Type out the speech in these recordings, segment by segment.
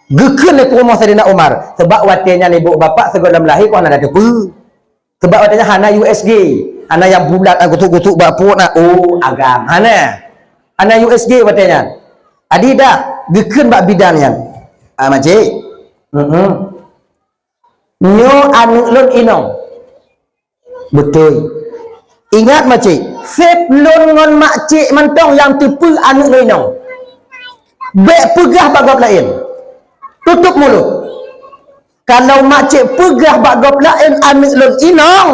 Gekeun le rumah Saidina Umar sebab watenya ibu bapa segolam lahir ko hana ada pu. Sebab watenya hana USG, hana yang bulat gutuk-gutuk bapuk nak agam. Hana USG watenya. Adi dah gekeun bak bidan yan. Makcik. Nyo anu lun inong. Betul. Ingat makcik, sep lun ngon makcik mentong yang tipu anu lun inong. Bek pegah bak gop lain. Tutup mulut. Kalau makcik pegah bak gop lain anu lun inong.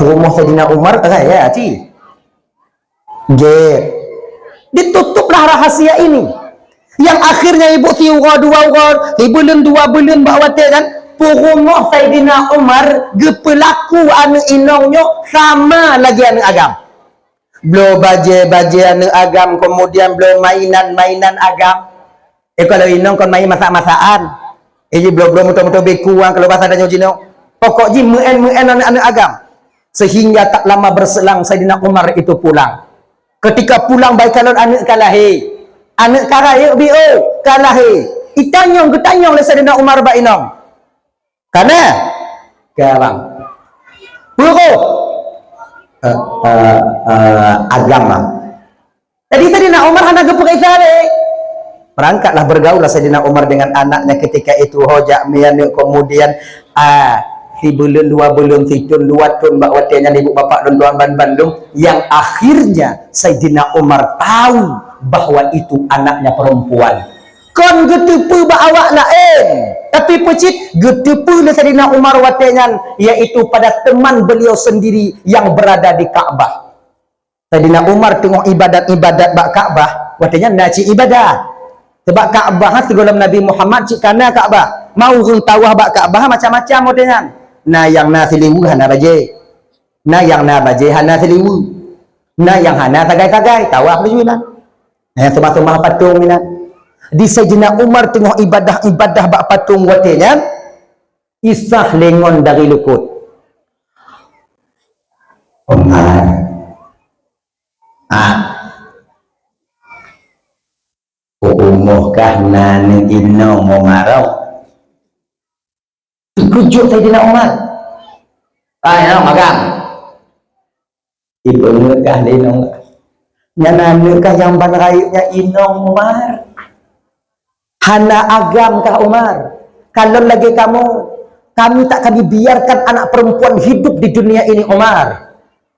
Rumah Saidina Umar ya, Ci. Ditutuplah rahasia ini. Yang akhirnya ibu tiura 2 orang, ibu lun 2 bulan bak wate kan. Rumah Saidina Umar gepelaku anu inongnya sama lagi anu agam. Belum baje-baje anu agam, kemudian belum mainan-mainan agam. Kalau inong kon main masak-masakan. Belum mutu-mutu bekuang kalau bahasa Danau Jino. Pokoknya muen anu agam. Sehingga tak lama berselang Saidina Umar itu pulang. Ketika pulang baik calon anak kalahi. Anak kalahi bio kalahi. Itanyong getanyong le Saidina Umar ba inong. Karena gawang puro agama. Tadi Saidina Umar hana gepuk isare. Perangkatlah bergaullah Saidina Umar dengan anaknya ketika itu hojak mian kemudian si bulan 2 bulan situn 2 tun bak watenya ibu bapak dan tuan Bandung yang akhirnya Saidina Umar tahu bahwa itu anaknya perempuan. Kon getepu bak awak lain. Tapi pecit getepu le Saidina Umar watengan yaitu pada teman beliau sendiri yang berada di Ka'bah. Saidina Umar tengok ibadat-ibadat bak Ka'bah, watengan naci ibadah. Sebab Ka'bah segala Nabi Muhammad cik kana Ka'bah. Mau hung tawah bak Ka'bah macam-macam watengan. Na yang na seliwu hana baje. Na yang na baje hana seliwu. Na yang hana tagai-tagai tawah berjualan. Sembah-sembah patung minat. Di Saidina Umar tengok ibadah-ibadah bak patung watenya isah lengon dari lukut. Umar umuhkah nani inong Umarau dikujuk Saidina Umar inong magang ibu nekah inong nyana nekah yang banrayunya inong Umar. Hana agam kah Umar? Kalau lagi kami tak akan dibiarkan anak perempuan hidup di dunia ini Umar.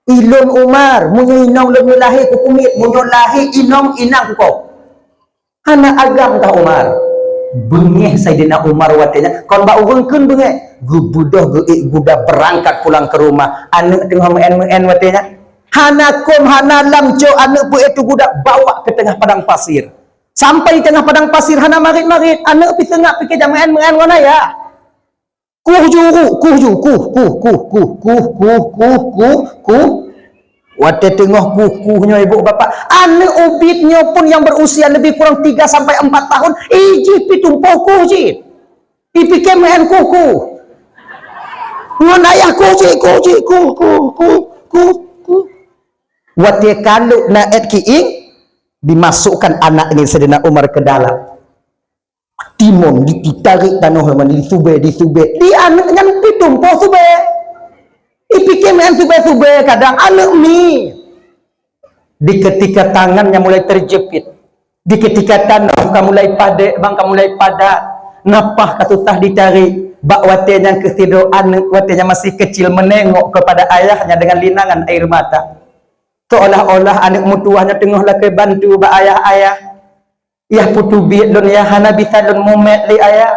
Ilun Umar, munyo inong lemu lahir ku kumit, munyo lahir inong inang ko. Hana agam kah Umar? Bengeh Saidina Umar watenya, kon ba urungkeun bengeh. Gubudoh guda berangkat pulang ke rumah. Anu tengah men watenya. Hana kom hana lamco anu bu itu guda bawa ke tengah padang pasir. Sampai di tengah padang pasir hana marit-marit anak pi tengah pikir jangan ngono ya. Wate tengah kukuhnya ibu bapak. Anak ubitnya pun yang berusia lebih kurang 3 sampai 4 tahun. Iji pitumpoh kuji. Dipikir main kuku. Ngon ayah kuji. Wate kalau naet kiing dimasukkan anak ini Saidina Umar ke dalam timun ditarik tanah leman disube di anak yang pitumpoh sube ipikir main sube kadang anak mi di ketika tangannya mulai terjepit di ketika tanah mulai padat bangka mulai padat napah katusah ditarik bak watenya yang kesido anak watenya masih kecil menengok kepada ayahnya dengan linangan air mata. Seolah-olah anak mutuahnya tengahlah ke bantu ba ayah-ayah. Yah putu biit lun ya hana bisa lun mumet li ayah.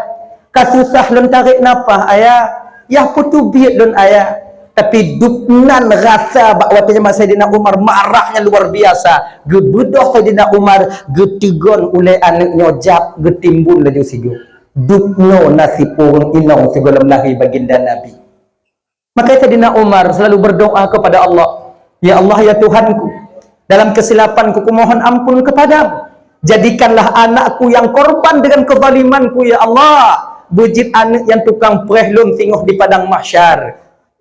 Kasusah lun tarik napah ayah. Yah putu biit lun ayah. Tapi duknan rasa bak watanya Saidina Umar marahnya luar biasa. Gebedoh Saidina Umar getigon oleh anaknya jap getimbun laju sigo. Dukno nasib urang inong segolong lahi baginda Nabi. Maka Saidina Umar selalu berdoa kepada Allah. Ya Allah ya Tuhanku, dalam kesilapanku kumohon ampun kepadamu. Jadikanlah anakku yang korban dengan kezalimanku ya Allah. Bujit anak yang tukang prehlun tinguh di padang mahsyar.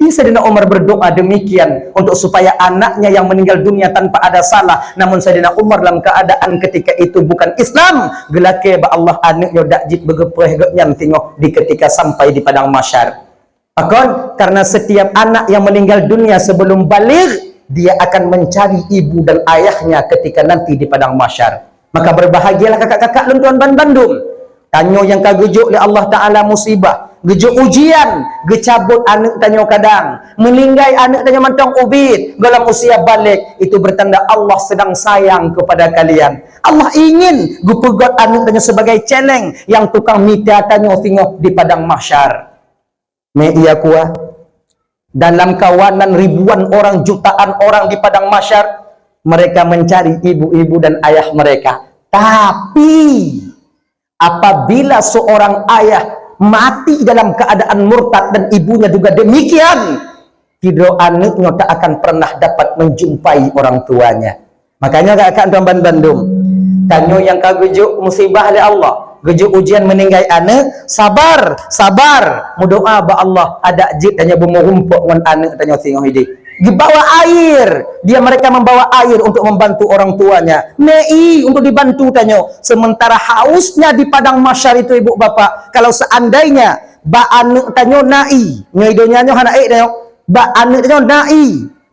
Sayyidina Umar berdoa demikian untuk supaya anaknya yang meninggal dunia tanpa ada salah, namun Sayyidina Umar dalam keadaan ketika itu bukan Islam, gelake ba Allah anaknya dakjit bergepreh geknyam tengok di ketika sampai di padang mahsyar. Akon, karena setiap anak yang meninggal dunia sebelum baligh, dia akan mencari ibu dan ayahnya ketika nanti di padang mahsyar. Maka berbahagialah kakak-kakak luntuan Bandung. Tanyo yang kagujuk oleh Allah Ta'ala musibah, gejuk ujian, gecabut anak tanyo kadang, melinggai anak tanyo mantong ubit dalam usia balik, itu bertanda Allah sedang sayang kepada kalian. Allah ingin gupegot anak tanyo sebagai celeng yang tukang mita tanyo tengok di padang mahsyar. Me iya kuah dalam kawanan ribuan orang, jutaan orang di padang mahsyar, mereka mencari ibu-ibu dan ayah mereka. Tapi apabila seorang ayah mati dalam keadaan murtad dan ibunya juga demikian, tidak anaknya tak akan pernah dapat menjumpai orang tuanya. Makanya kakak tuan Bandung, tanyo yang kagujuk musibah oleh Allah, gejuk ujian meninggal anak, sabar, sabar, mudoa ba Allah ada jid tanya bermurumpuk dengan anak tanya tengok hidup. Dibawa air, mereka membawa air untuk membantu orang tuanya. Mei untuk dibantu tanyo. Sementara hausnya di padang mahsyar itu ibu bapak. Kalau seandainya ba anu tanyo nai, ngeidonya nyo hanai tanyo, ba anu tanyo nai,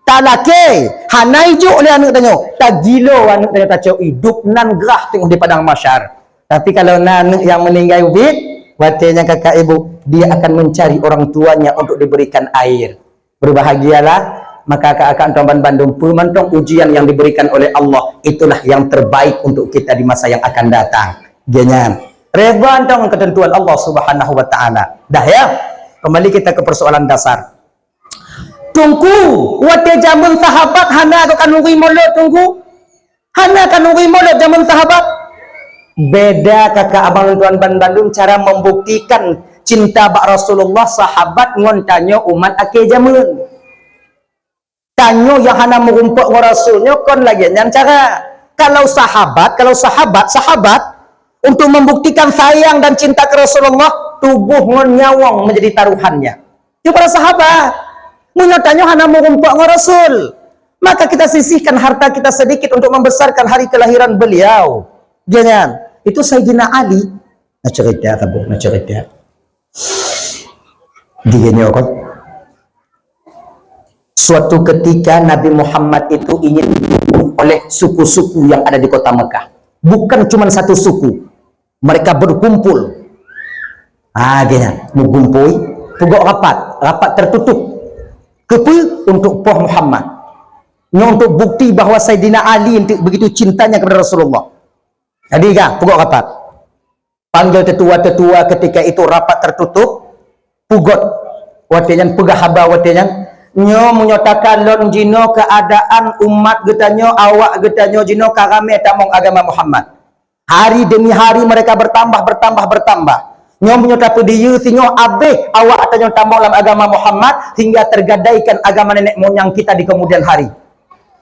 talake, hanai jo oleh anu tanyo. Tagilo anu tanyo taco hidup nan gerah tengok di padang mahsyar. Tapi kalau anu yang meninggal ubit, watenya kakak ibu, dia akan mencari orang tuanya untuk diberikan air. Berbahagialah. Maka kakak tuan Bandung, pemantong ujian yang diberikan oleh Allah itulah yang terbaik untuk kita di masa yang akan datang. Jangan reba dengan ketentuan Allah Subhanahu wa taala. Dah ya. Kembali kita ke persoalan dasar. Tunggu, wate jamun sahabat hana akan nunggu molot tunggu. Hana akan nunggu molot jamun sahabat. Beda kakak abang tuan Bandung cara membuktikan cinta bak Rasulullah sahabat ngontanyo umat ake jamun. Tanyo yang hana merumpuk dengan Rasulnya kon lagi yang cara. Kalau sahabat untuk membuktikan sayang dan cinta ke Rasulullah, tubuh ngon nyawang menjadi taruhannya. Itu para sahabat. Menyotanyo hana merumpuk dengan Rasul. Maka kita sisihkan harta kita sedikit untuk membesarkan hari kelahiran beliau. Jangan. Itu Sayyidina Ali. Nak cerita tabu, nak cerita. Dia nyokot. Suatu ketika Nabi Muhammad itu ingin dibunuh oleh suku-suku yang ada di kota Mekah. Bukan cuma satu suku. Mereka berkumpul. Dia mengumpul, pegok rapat tertutup. Kepul untuk Poh Muhammad. Untuk bukti bahawa Sayyidina Ali begitu cintanya kepada Rasulullah. Jadi kan, pegok rapat. Panggil tetua-tetua ketika itu rapat tertutup. Pugot. Watinya pegah haba watinya. Nyo menyatakan lon jino keadaan umat getanyo, awak getanyo jino karame tamong agama Muhammad. Hari demi hari mereka bertambah. Nyo menyatakan dia sinyo abeh awak atanyo tamong dalam agama Muhammad hingga tergadaikan agama nenek moyang kita di kemudian hari.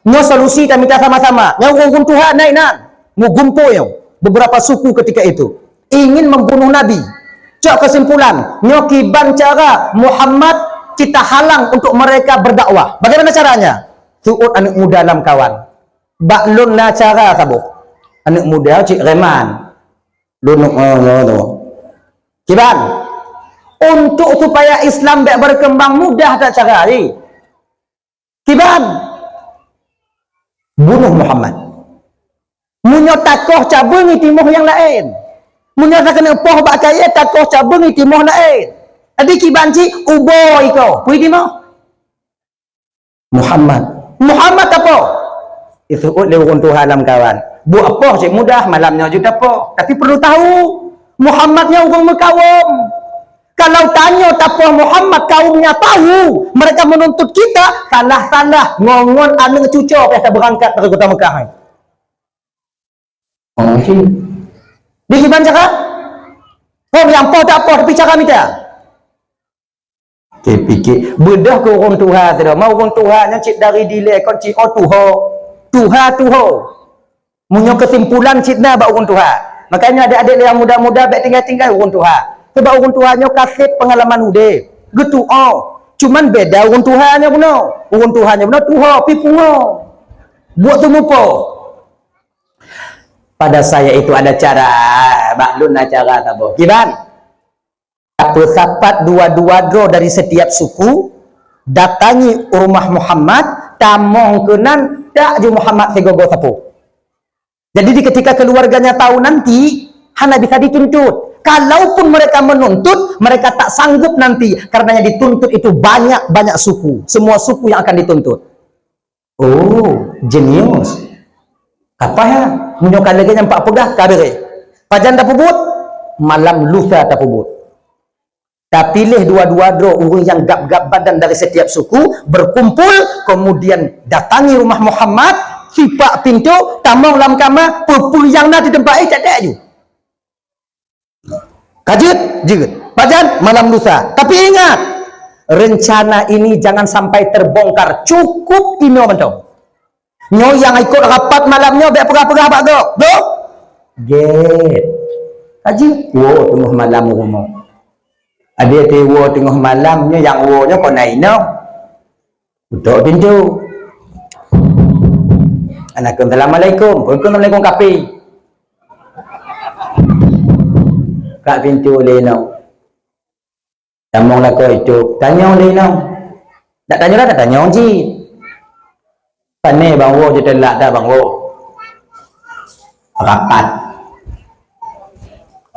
Nyo solusi kita minta sama-sama. Nyo Tuhan naik nan. Ngugumpo yo beberapa suku ketika itu ingin membunuh Nabi. Cok kesimpulan, nyo kiban cara Muhammad kita halang untuk mereka berdakwah. Bagaimana caranya? Suut anak muda dalam kawan. Baklun na cara kabuk. Anak muda cik reman. Lunuk Kiban. Untuk supaya Islam tak berkembang mudah tak cara ni. Kiban. Bunuh Muhammad. Munyo takoh cabung timoh yang lain. Munyo tak kena poh bak kaya takoh cabung timoh lain. Adi kibanci uboy ko. Puy di mo? Muhammad apa? Itu lewon Tuhan dalam kawan. Bu apa cik mudah malamnya juga apa. Tapi perlu tahu Muhammadnya ugang berkawam. Kalau tanya apa Muhammad kaumnya tahu, mereka menuntut kita salah-salah ngongon anu cucu biasa berangkat dari kota Mekah. Di kiban cakap? Oh yang apa tak apa tapi cakap minta. Fikir bedah ke orang Tuhan tu mau orang Tuhan yang cik dari delay kon cik Tuhan munyo kesimpulan cik na ba orang Tuhan. Makanya adik-adik yang muda-muda baik tinggal orang Tuhan sebab orang Tuhannya kasih pengalaman udah gitu Cuman beda urun Tuhannya guna. Urun Tuhannya guna Tuhan pi punga. Buat tu mupo. Pada saya itu ada cara, maklun cara tak boh. Kiban? Apa sapat dua-dua go dari setiap suku datangi rumah Muhammad, tamong kenan tak je Muhammad segogo sapu. Jadi ketika keluarganya tahu nanti, hana bisa dituntut. Kalaupun mereka menuntut, mereka tak sanggup nanti. Karenanya dituntut itu banyak-banyak suku. Semua suku yang akan dituntut. Oh, jenius. Apa ya? Menyokan lagi yang pak pegah, kabere. Pajan tak pubut, malam lusa tak pubut. Tak pilih dua-dua orang yang gap-gap badan dari setiap suku, berkumpul, kemudian datangi rumah Muhammad, sipak pintu, tamang lam kamar, pupul yang nak di tempat tak ada je. Kajut, jegut. Pajan, malam lusa. Tapi ingat, rencana ini jangan sampai terbongkar. Cukup ini bentong. Nyo yang ikut rapat malamnya, biar pegah-pegah abak go. Do? Get. Kajut. Wo, tengah malam rumah. Ada tewa tengah malamnya yang wo-nya kau naik no. Tutup pintu. Assalamualaikum. Waalaikumsalam kapi. Kak pintu leno. Tamong lah kau itu. Tanya leno. Tak tanya lah, tak tanya je. Pane bang wo je telak dah bang wo. Rapat.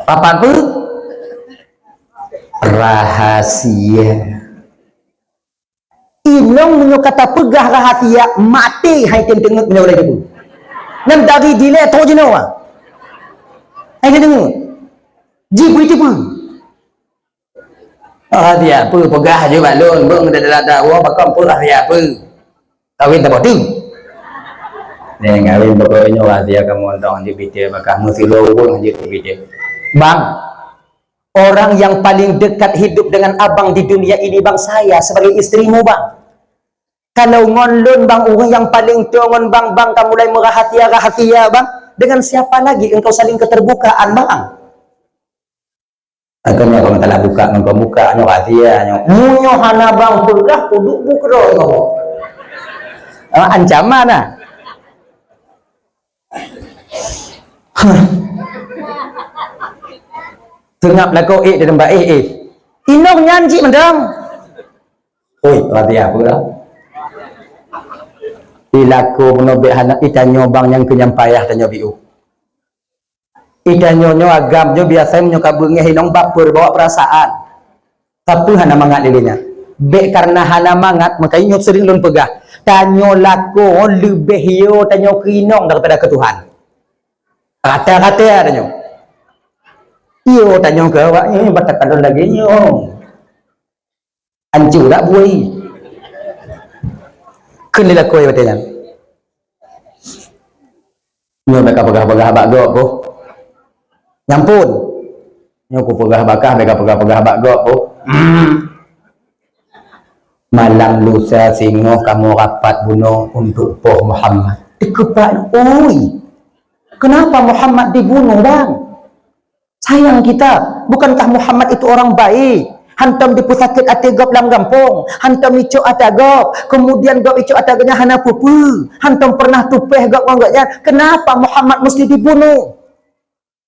Rapat apa? Rahasia. Inong menyo kata pegah rahasia mati hai tengok menyo lagi tu. Nam dari delay tahu je nawa. Hai tengok. Ji berita pun. Ah dia apa pegah je balon bang dah wa bakam pun rahasia apa. Kawin tak bodoh. Ni kawin pokoknya rahasia kamu ontong je bicara bakah mesti lorong je bicara. Bang, orang yang paling dekat hidup dengan abang di dunia ini bang saya sebagai istrimu bang. Kalau ngonlun bang orang yang paling tua bang kamu mulai merahasia bang. Dengan siapa lagi engkau saling keterbukaan bang? Akhirnya kalau tak buka engkau buka nyo rahasia nyo. Munyo hana bang pegah kuduk bukro kau. Ancaman ah. Tengap lah kau di tempat Inong nyanji mendang. Oi, rahasia apa dah? Ilaku menobek anak itanyo bang yang kenyang payah tanyo biu. Itanyo agamnya biasa menyoka bengih hinong baper bawa perasaan. Tapi hana mangat dirinya. Bek karena hana mangat makanya sering lun pegah. Tanyo laku lebih yo tanyo kinong daripada ke Tuhan. Kata-kata tanyo. Iyo tanyo ke awaknya batakkan lagi nyo. Hancur tak buai. Kenilah kau yang bertanya. Nyo mereka pegah-pegah abak gok po. Nyampun. Nyo ku pegah bakah mereka pegah-pegah abak gok po. Malam lusa singoh kamu rapat bunuh untuk poh Muhammad. Dikepak. Oi. Kenapa Muhammad dibunuh bang? Sayang kita. Bukankah Muhammad itu orang baik? Hantam di pusakit ati gop dalam gampung. Hantam icuk atagop. Kemudian gop icuk ataganya hana pupu. Hantam pernah tupeh gop wanggaknya. Kenapa Muhammad mesti dibunuh?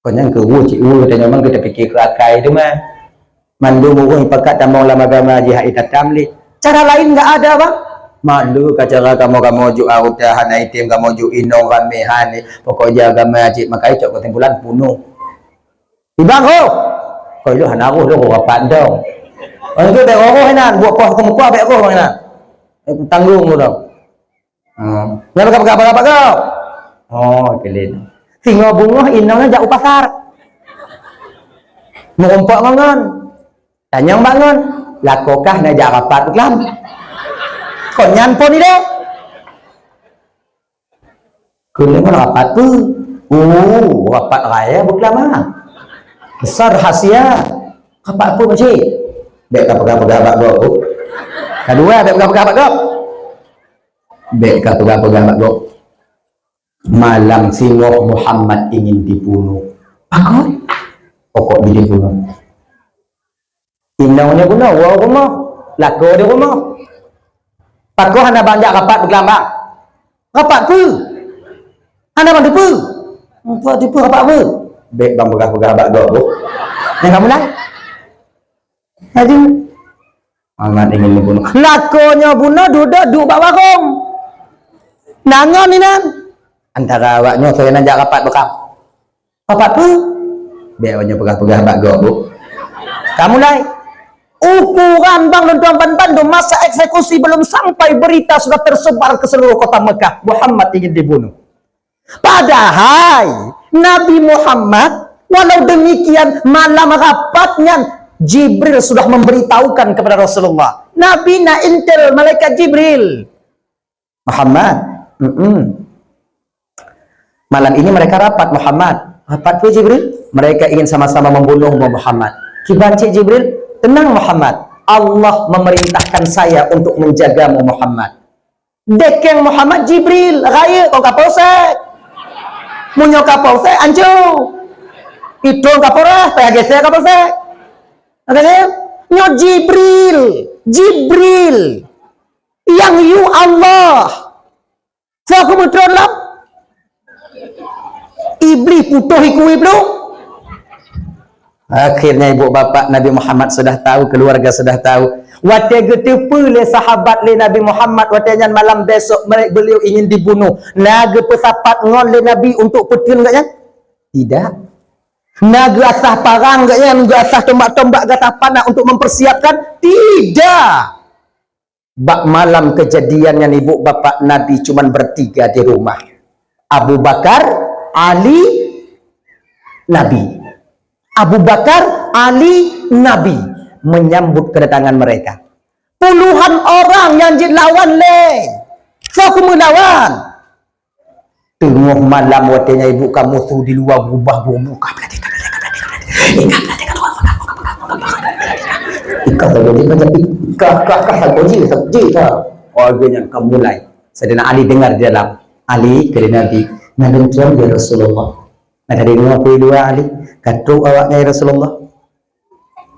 Kau yang kewu cikgu kita memang kita fikir ke akai tu mah. Mandu murung pakat tamang lama agama jihad itatam li. Cara lain enggak ada bang. Malu ka cara kamu juk auta hana itim kamu juk inong rame hani. Pokoknya agama ajik maka icuk kesimpulan bunuh. Ibang ho. Kau itu hana roh lu rapat dong. Orang tu tak roh henan buat poh kamu kuah baik roh henan. Tanggung lu dong. Ya apa kau? Oh, kelin. Singo bunga inongnya jauh pasar. Merompak bangun. Tanyang bangun. Lakokah na jak rapat lam. Konyan pun ni deh. Kuliah rapat tu. Rapat raya berkelama. Besar rahasia. Rapat apa macam? Baik pegang-pegang abak gok. Kedua baik pegang-pegang abak gok. Baik pegang-pegang abak gok. Malam singoh Muhammad ingin dibunuh. Aku? Pokok dibunuh. Inangnya guna, wah rumah. Lako di rumah. Pakoh hana banjak rapat bergelambang. Rapat ke? Hana bang tipu. Apa tipu rapat apa? Baik bang pegah-pegah abak gak bu. Yang kamu lah. Jadi amat ingin dibunuh. Lakonya bunuh duduk bak warung. Nangon ni nan. Antara awaknya saya najak rapat bekam. Rapat apa? Baik awaknya pegah-pegah abak gak bu. Kamu lah. Ukuran bang dan tuan Bandung masa eksekusi belum sampai berita sudah tersebar ke seluruh kota Mekah. Muhammad ingin dibunuh. Padahal Nabi Muhammad walau demikian malam rapatnya Jibril sudah memberitahukan kepada Rasulullah. Nabi na intel malaikat Jibril. Muhammad. Malam ini mereka rapat Muhammad. Rapat ke Jibril? Mereka ingin sama-sama membunuh Muhammad. Kibancik Jibril. Tenang Muhammad, Allah memerintahkan saya untuk menjagamu Muhammad. Dekeng Muhammad Jibril, raya kau kapal sek. Munyo kapal sek, ancu. Itu kapal rah, payah geser kapal sek. Oke, nyo Jibril. Yang you Allah. So aku mutrolam. Iblis putuh ikui belum? Akhirnya ibu bapa Nabi Muhammad sudah tahu, keluarga sudah tahu. Waktu itu pula sahabat le Nabi Muhammad waktu malam besok beliau ingin dibunuh. Naga pesapat ngon le Nabi untuk petin katnya? Tidak. Naga asah parang katnya, naga asah tombak-tombak gatah panah untuk mempersiapkan? Tidak. Bak malam kejadiannya ibu bapa Nabi cuman bertiga di rumah. Abu Bakar, Ali, Nabi. Abu Bakar, Ali, Nabi menyambut kedatangan mereka. Puluhan orang yang dilawan le. So aku melawan. Tengah malam waktunya ibu kamu tu di luar berubah buka. Orangnya kamu mulai. Sedina Ali dengar di dalam. Ali ke Nabi. Nabi Tuhan ya Rasulullah. Ada dengar aku dua Ali. Katu awaknya ya Rasulullah.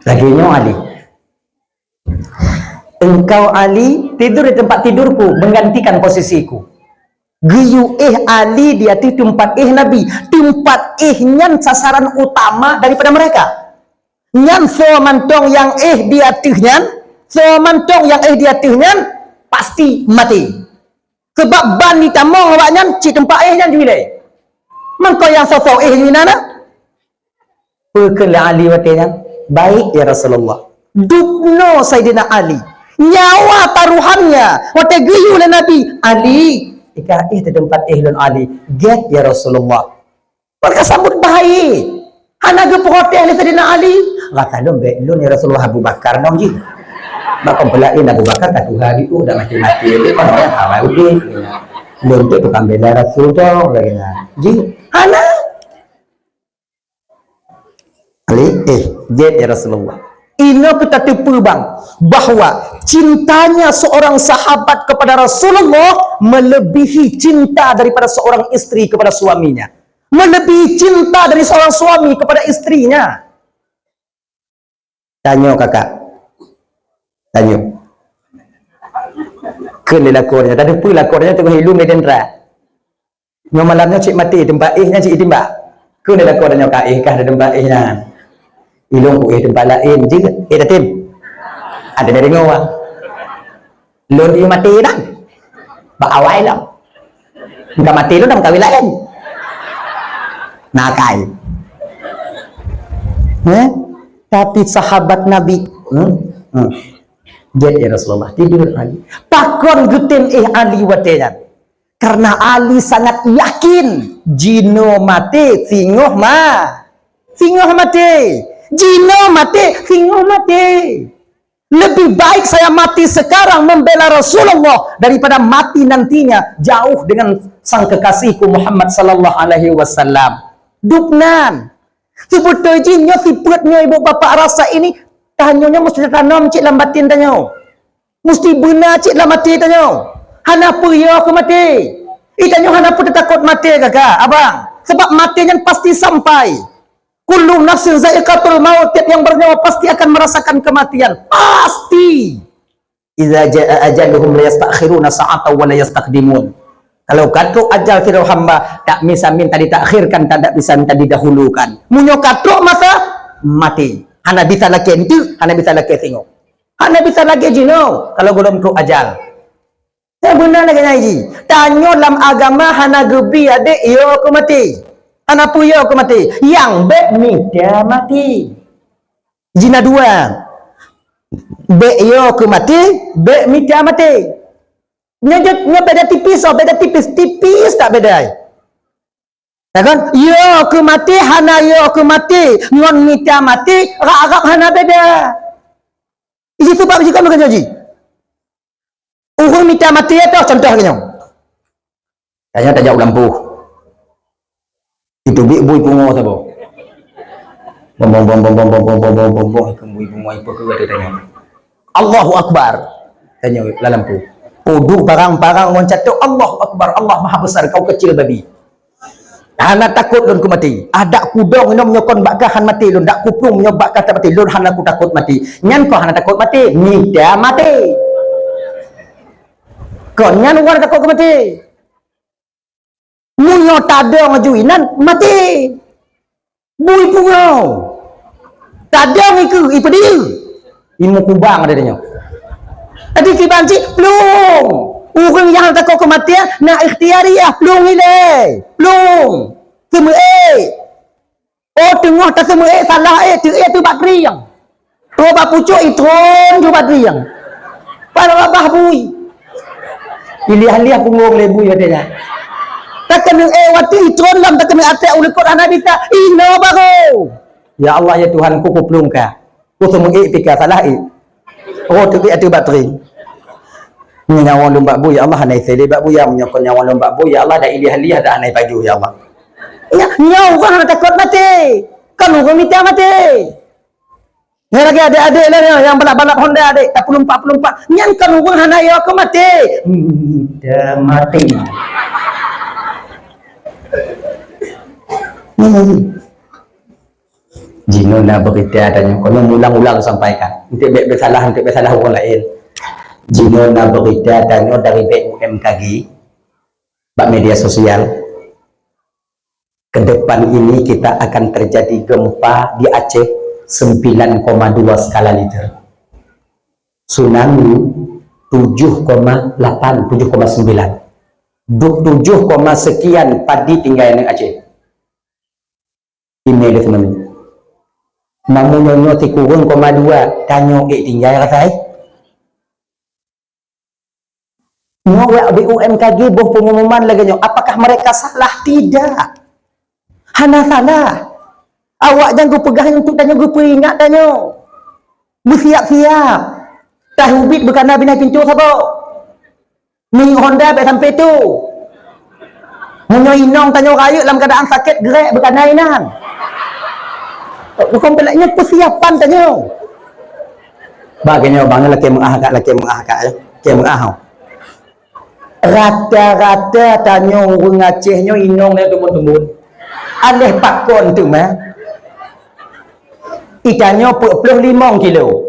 Laginya Ali. Engkau Ali tidur di tempat tidurku, menggantikan posisiku. Giyu Ali dia di tempat Nabi. Tempat nyan sasaran utama daripada mereka. Nyan so mantong yang dia nyan, so mantong yang dia nyan pasti mati. Sebab ban ni tamong awaknya ci tempat nyan juilai. Mangko yang sosok ni nana? Perkala Ali watenya, baik ya Rasulullah. Dupno Sayyidina Ali. Nyawa taruhannya. Wate giyu le Nabi. Ali. Ika di tempat lon Ali. Get ya Rasulullah. Mereka sambut baik. Hana ge protes le Sayyidina Ali. Kata lon baik lon ya Rasulullah Abu Bakar dong ji. Maka belain Abu Bakar kata hari itu udah mati-mati. Dia kan orang hawa udah. Lon tu tukang bela Rasul dong. Ji. Hana. Ali, dia ya Rasulullah. Ini kita tipu bang, bahwa cintanya seorang sahabat kepada Rasulullah melebihi cinta daripada seorang istri kepada suaminya, melebihi cinta dari seorang suami kepada istrinya. Tanya kakak, tanya. Kena lakornya, tadi pun lakornya tengah hilu medendra. Malamnya cik mati tempat nya cik timbak. Kena lakornya kak kah ada tempat nya. Ilung ku tempat lain juga. Datim. Ada dari ngawang. Lun dia mati dah. Bak awal lah. Enggak mati lu dah kawin lain. Nakai. Tapi sahabat Nabi. Jadi Rasulullah tidur Ali. Pakon gutin Ali watenya. Karena Ali sangat yakin jino mati, singoh mati. Jino mati, singoh mati. Lebih baik saya mati sekarang membela Rasulullah daripada mati nantinya jauh dengan sang kekasihku Muhammad sallallahu alaihi wasallam. Duknan. Sebetulnya sifatnya ibu bapa rasa ini tanyonya mesti tanam cik dalam batin tanyo. Mesti benar cik dalam mati tanyo. Hanapa ya aku mati? Tanyo hanapa takut mati kakak, abang? Sebab matinya pasti sampai. Kullu nafsin za'iqatul maut, tiap yang bernyawa pasti akan merasakan kematian. Pasti. Idza jaa ajaluhum la yastakhiruna sa'atan wa la yastaqdimun. Kalau katuk ajal kira hamba tak bisa minta ditakhirkan, tak bisa minta didahulukan. Munyo katuk masa mati. Hana bisa lagi itu, hana bisa lagi tengok. Hana bisa lagi jino kalau belum tu ajal. Saya benar lagi ngaji. Tanya dalam agama hana gebi adik yo aku mati. Hana puyo aku mati. Yang bet ni dia mati. Jina dua. Be yo aku mati, be mita mati. Nya beda tipis, beda tipis tak beda. Ya kan? Yo aku mati, hana yo aku mati, ngon mita mati, rak hana beda. Isi sebab jika bukan janji. Mita mati itu contohnya. Tanya tak jauh lampu. Itu bi bui pungo tabo. Bom ibu ke ada tanya. Allahu Akbar. Tanya dalam lampu. Uduk parang-parang loncat tu Allahu Akbar. Allah Maha Besar, kau kecil babi. Hana takut lun ku mati. Ada kudong nom nyokon bakah han mati lun, dak kuplung nyobak kata mati lun hana ku takut mati. Nyan ko hana takut mati, nida mati. Kon nyan war takut ku mati. Munyo tadong ajuinan mati. Bui pungau. Tadong iku dia. Imu kubang ada tanya. Tadi kibanci plung. Orang yang takut kematian nak ikhtiariah plung ile. Plung. Semua oh tengah tak semua salah tu bateri yang. Oh bak pucuk itron tu bateri yang. Pada babah bui. Pilih-pilih punggung lebui katanya. Tak kena waktu itron lam tak kena atak oleh Quran Nabi ta. Ino baru. Ya Allah ya Tuhan ku plung ka. Ku semua pika salah oh tu bateri. Nyawa lomba bu ya Allah hanai sele bak bu ya menyokon nyawa lomba bu ya Allah dah ilih-ilih dah hanai baju ya Allah. Nyawa orang takut mati. Kan orang minta mati. Ni lagi adik-adik lah yang balap-balap Honda adik tak 44. Nyan kan orang hanai aku mati. Dah mati. Jino nak berita adanya kalau ulang-ulang sampaikan. Untuk bersalah orang lain. Jino na berita tanya dari BUMKG bak media sosial ke depan ini kita akan terjadi gempa di Aceh 9,2 skala Richter, tsunami 7,8 7,9 7, sekian padi tinggal yang Aceh. Email teman namun nyonya ti kurun 2 tanya tinggal ratai Ngawak BUMKG boh pengumuman lagi apakah mereka salah? Tidak. Hana salah. Awak jangan pegang untuk tanya gue peringat tanya. Bersiap-siap. Tahu bit bukan bina pintu sabok. Ni Honda baik sampai tu. Munyo inong tanya rayu dalam keadaan sakit gerak bukan nainan. Bukan pelaknya persiapan tanya. Bagainya bang laki mengahak ya. Rata-rata tanya orang Acehnya inong dia tumun-tumun. Alih pakon tu mah. Ikannya 45 kilo.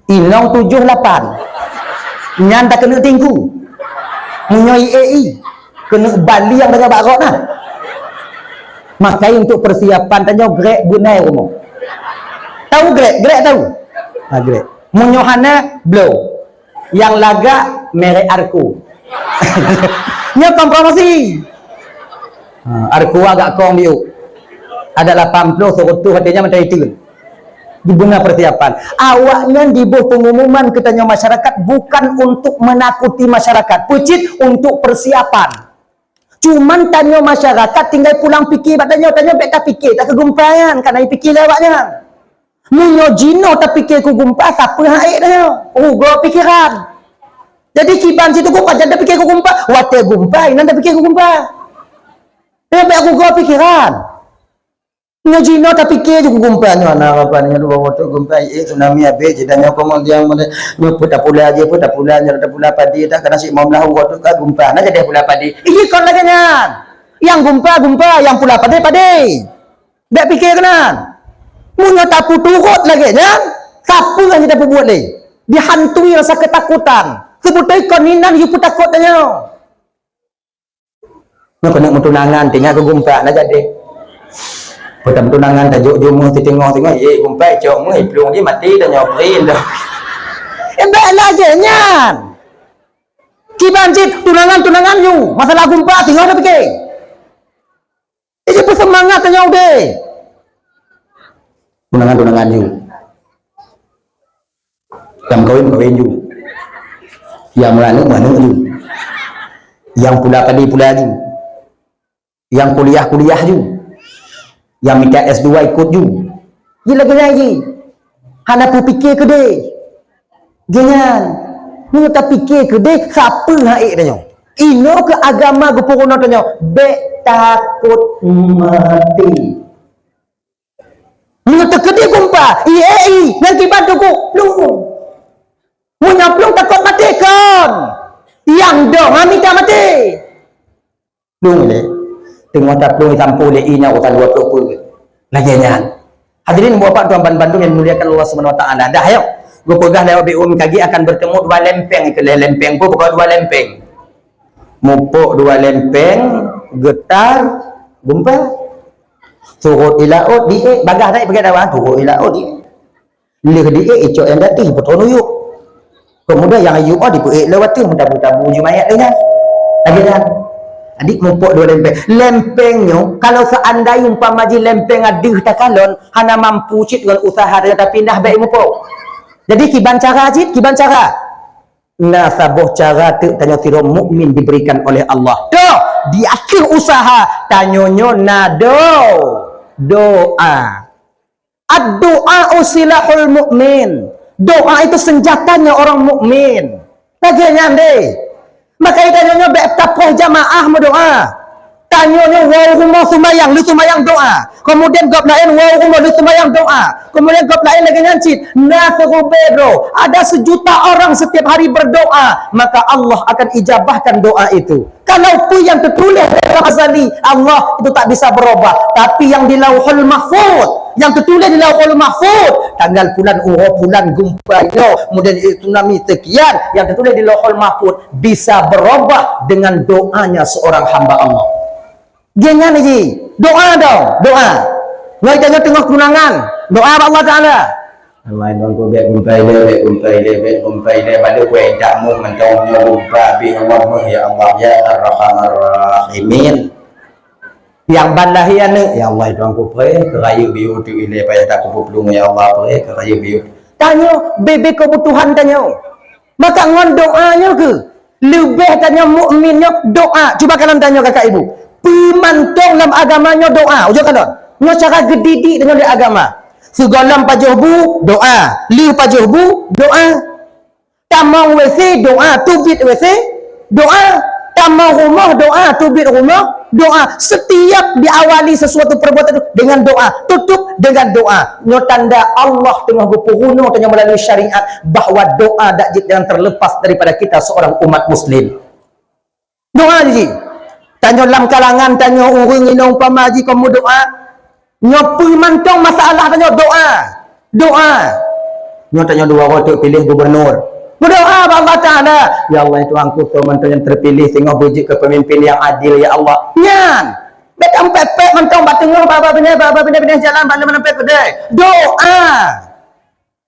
Inong 78. Nyan tak kena tinggu. Munyo IAI. Kena Bali yang dengan barat nah. Makai untuk persiapan tanya grek bunai rumah. Tahu grek tahu? Ha grek. Munyo hana blow. Yang lagak merek Arku. Nya kompromosi. Arku agak kong biu. Ada 80 100 hatinya macam itu. Dibuna persiapan. Awaknya di bawah pengumuman ketanya masyarakat bukan untuk menakuti masyarakat. Pucit untuk persiapan. Cuman tanya masyarakat tinggal pulang fikir tanya beta fikir tak kegumpayan karena fikir lewatnya. Munyo jino tak fikir ku gumpa siapa haik dah. Go pikiran. Jadi kiban situ gua jadi fikir ku gumpa, wate gumpa, nanti fikir ku gumpa. Tapi aku gua pikiran. Ngajino tak fikir ku gumpa nya ana apa nya dua waktu gumpa tsunami abe jadanya kemudian nyuput pula aja pun pula nya pula padi tak kena si mau lahu waktu ka gumpa nah jadi pula padi. Iki kon lagi nya. Yang gumpa, yang pula padi. Dak fikir kenan. Munyo tapu turut lagi nya. Siapa yang kita buat lagi? dihantui rasa ketakutan. Sebutai koninan you pun takut tanya. Nak kena tunangan tinggal ke gumpak nak jadi. Pertama tunangan dah jom tengok ye gumpak cok mu pelung je mati dah nyoperin dah. Baiklah je nyan. Kibancit tunangan you. Masalah gumpak tengok dah fikir. Dia pun semangat tanya udah. Tunangan you. Yang kawin you. Yang mana you. Yang pula you. Yang kuliah you. Yang minta S2 ikut you. Gila gila je. Hana pu fikir ke deh. Jangan. Ni tak fikir ke deh siapa haik tanya. Ino ke agama ke puruna tanya. Bek takut mati. Ni tak ke deh gumpa. Nanti bantu ku. Punya pelung takut mati kan. Yang dah minta mati. Pelung ni. Tengok tak pelung sampu le inya utan 20 lagian. Hadirin bapak tuan Bandung yang muliakan Allah Subhanahu wa taala. Dah ayo. Gue pegah lewat BUM kaki akan bertemu 2 lempeng ke lempeng pun pokok 2 lempeng. Mupuk 2 lempeng, getar, gumpal. Turut ilaut di bagah naik pergi dawan, turut ilaut di. Leh di icok yang datang betul nuyuk. Kemudian yang ayu di pergi lewat tu tabu-tabu jumayat dia. Lagian. Adik mumpuk 2 lempeng. Lempengnya, kalau seandainya umpama ji lempeng adih tak kalon, hana mampu cit dengan usaha dia tapi dah baik mumpuk. Jadi kiban cara cit, kiban cara. Nah, sabuh cara tu tanya tiro mukmin diberikan oleh Allah. Doh, di akhir usaha tanyonyo nado doa. Ad-doa usilahul mukmin. Doa itu senjatanya orang mukmin. Lagian deh. Maka tanya betapa jamaah berdoa. Tanya wow rumah sumayang, lu sumayang doa. Kemudian gap lain wow rumah lu sumayang doa. Kemudian gap lain lagi ngancit. Nasrubero. Ada 1 juta orang setiap hari berdoa, maka Allah akan ijabahkan doa itu. Kalau pun yang tertulis dalam azali, Allah itu tak bisa berubah. Tapi yang di Lauhul Mahfuz, yang tertulis di Lauhul Mahfuz, tanggal bulan bulan gumpayo, kemudian tsunami sekian, yang tertulis di Lauhul Mahfuz bisa berubah dengan doanya seorang hamba Allah. Jangan lagi doa dong, doa. Ngai tengah tunangan, doa Allah Taala. Allah yang aku biar gumpai le pada kue dakmu mentongnya lupa bi Allah ya Allah ya Ar-Rahmanir Rahimin. Yang bandahian ya Allah itu aku pray kerayu biu tu ile payah tak aku pelung ya Allah pray kerayu biu. Tanya bebe kebutuhan tanya. Maka ngon doanya ke? Lebih tanya mukminnya doa. Cuba kalian tanya kakak ibu. Pimantong dalam agamanya doa. Ujar kan? Nyo cara gedidik dengan di agama. Segalam pajuhbu doa, liu pajuhbu doa, tamang WC doa, tubit WC doa, tamang rumah doa, tubit rumah doa. Setiap diawali sesuatu perbuatan dengan doa, tutup dengan doa. Nyo tanda Allah tengah berpuhuno tanya melalui syariat bahawa doa tak jangan terlepas daripada kita seorang umat muslim. Doa ji. Tanya dalam kalangan tanya orang ini umpama ji kamu doa. Nyopi mantong masalah tanya doa. Doa. Nyo tanya 2 orang tu pilih gubernur. Berdoa Allah Taala. Ya Allah itu angku tu mantong yang terpilih tengok bujuk ke pemimpin yang adil ya Allah. Nyan. Betam pepek mantong batengah baba benar jalan mana pepek. Doa.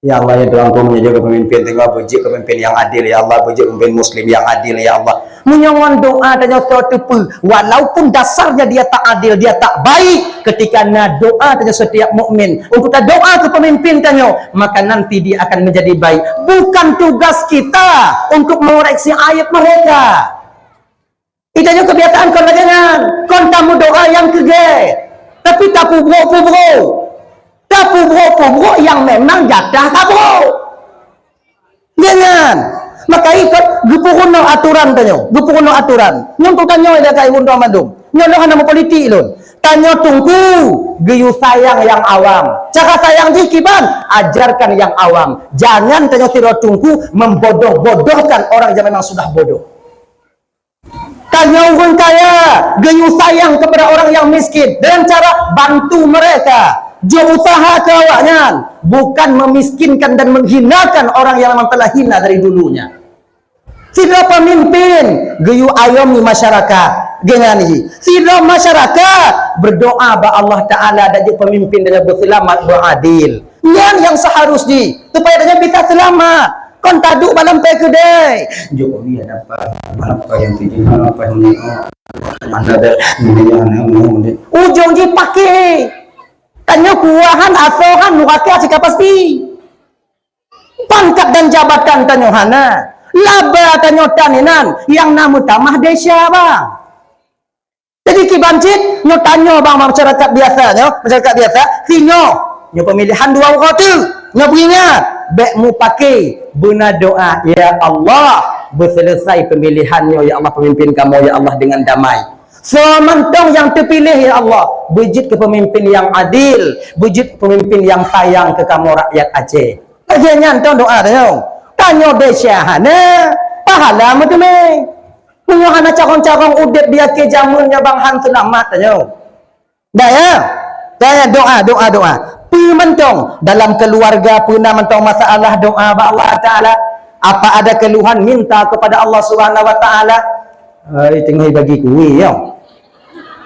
Ya Allah ya Tuhan ku menjadi pemimpin tengok bujuk pemimpin yang adil ya Allah, bujuk pemimpin muslim yang adil ya Allah. Menyongon doa tanya suatu pun walaupun dasarnya dia tak adil, dia tak baik, ketika na doa tanya setiap mukmin untuk doa ke pemimpin tanya, maka nanti dia akan menjadi baik. Bukan tugas kita untuk mengoreksi ayat mereka. Itanya kebiasaan kau jangan kon tamu doa yang kege. Tapi tak pubro. Tapi bro yang memang jatah kabro. Jangan. Maka ikut gepurono aturan tanya. Gepurono aturan. Nyontok tanya ada kai Bunda Bandung. Nyontok nama politik lun. Tanya tunggu geyu sayang yang awam. Cara sayang jikiban, ajarkan yang awam. Jangan tanya sira tunggu membodoh-bodohkan orang yang memang sudah bodoh. Tanya orang kaya, geyu sayang kepada orang yang miskin dengan cara bantu mereka. Jo usaha ke awaknya, bukan memiskinkan dan menghinakan orang yang memang telah hina dari dulunya. Tidak pemimpin geyu ayomi masyarakat dengan ini. Tidak masyarakat berdoa ba Allah Taala dan pemimpin dengan berselamat beradil. Yang seharusnya supaya dia bisa selamat. Kon taduk balam pe kedai. Jokowi ada apa yang tinggi apa yang ni. Ada ni. Ujung je pakai. Tanya kuahan asohan nuraka sikap pasti. Pangkat dan jabatan tanya hana. Laba tanya taninan yang nama tamah desa bang. Jadi kibancit nyo tanya bang masyarakat biasa sinyo nyo pemilihan dua orang tu nyo beringat baik mu pakai guna doa ya Allah berselesai pemilihannya ya Allah pemimpin kamu ya Allah dengan damai. Sementong yang terpilih ya Allah bujit ke pemimpin yang adil, bujit pemimpin yang sayang ke kamu rakyat Aceh. Akhirnya entong doa tanya desa hana pahala mu tu me. Punya hana carong-carong udip dia ke jamunnya bang han selamat tanya. Dah ya. Tanya doa. Mentong dalam keluarga pernah mentong masalah doa ba Allah Taala. Apa ada keluhan minta kepada Allah Subhanahu Wa Taala. Hai tengah bagi kuih ya.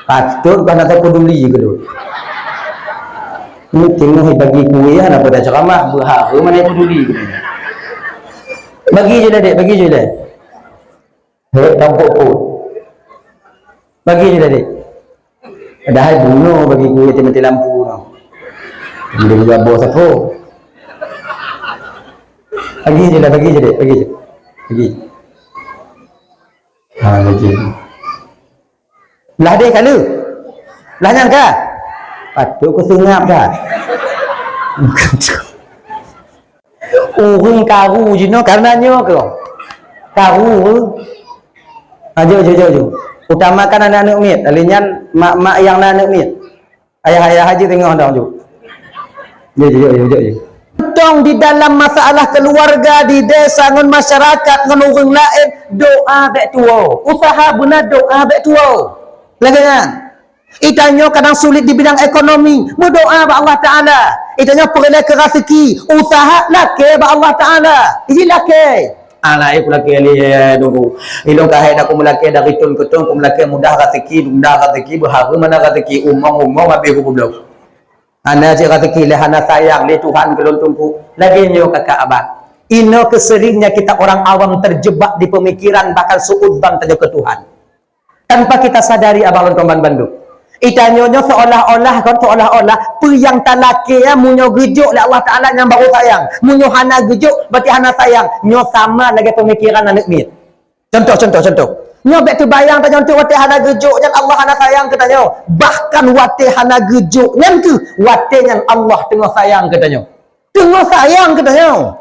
Patut kau nak peduli ke tu. Ni tengah bagi kuih ya nak pada ceramah berhara mana peduli ke. Bagi je dah dek, bagi je dah. Hei tampuk pun. Bagi je dah dek. Ada hai bunuh bagi kuih mati lampu tau. Dia juga bos aku. Bagi je dek, bagi je. Bagi. Bagi. Lah dek kalau. Lah nyangka. Patut aku sengap dah. Bukan tu. Orang karu je no karenanya ke? Karu. Jom. Utamakan anak-anak mit. Alinyan mak-mak yang anak mit. Ayah-ayah haji tengok dah jom. Jom. Tong di dalam masalah keluarga di desa dengan masyarakat dengan orang lain doa baik tua. Usaha benar doa baik tua. Lagi kan? Itanya kadang sulit di bidang ekonomi, berdoa ba Allah Taala. Itanya perlu ke rezeki, usaha laki ba Allah Taala. Ini laki. Alai pula ke li dulu. Ilong kahai aku melaki dari tun ke tun, aku melaki mudah rezeki berharga mana rezeki umong habis aku belum. Ana je rezeki le hana sayang le Tuhan kelon tumpu. Lagi nyo kakak abang. Ino keseringnya kita orang awam terjebak di pemikiran bahkan suudzon saja ke Tuhan. Tanpa kita sadari abang lon Bandung. Itanyonya seolah-olah yang talaki ya munyo gejuk le Allah Taala yang baru sayang. Munyo hana gejuk berarti hana sayang. Nyo sama lagi pemikiran anak mit. Contoh. Nyo bet tu bayang tanya untuk wate hana gejuk yang Allah hana sayang katanya. Bahkan wate hana gejuk yang tu wate yang Allah tengah sayang katanya. Tengah sayang katanya.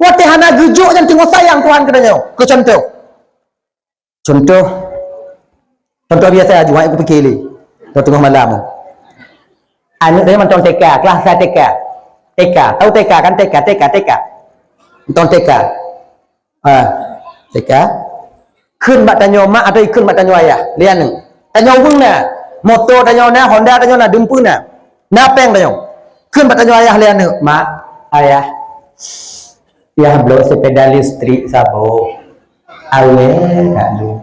Wate hana gejuk yang tengah sayang Tuhan katanya. Ke contoh biasa aja aku fikir ni. Tengah malam. Anak saya mentong TK, kelas saya TK. Tahu TK kan TK. Mentong TK. TK. Kun mak tanya mak atau ikun mak tanya ayah. Lian ni. Tanya urung na. Motor tanya na, Honda tanya na, dempu na. Napeng tanya. Kun mak tanya ayah lian ni. Mak, ayah. Ya belum sepeda listrik sabo. Awe tak lu.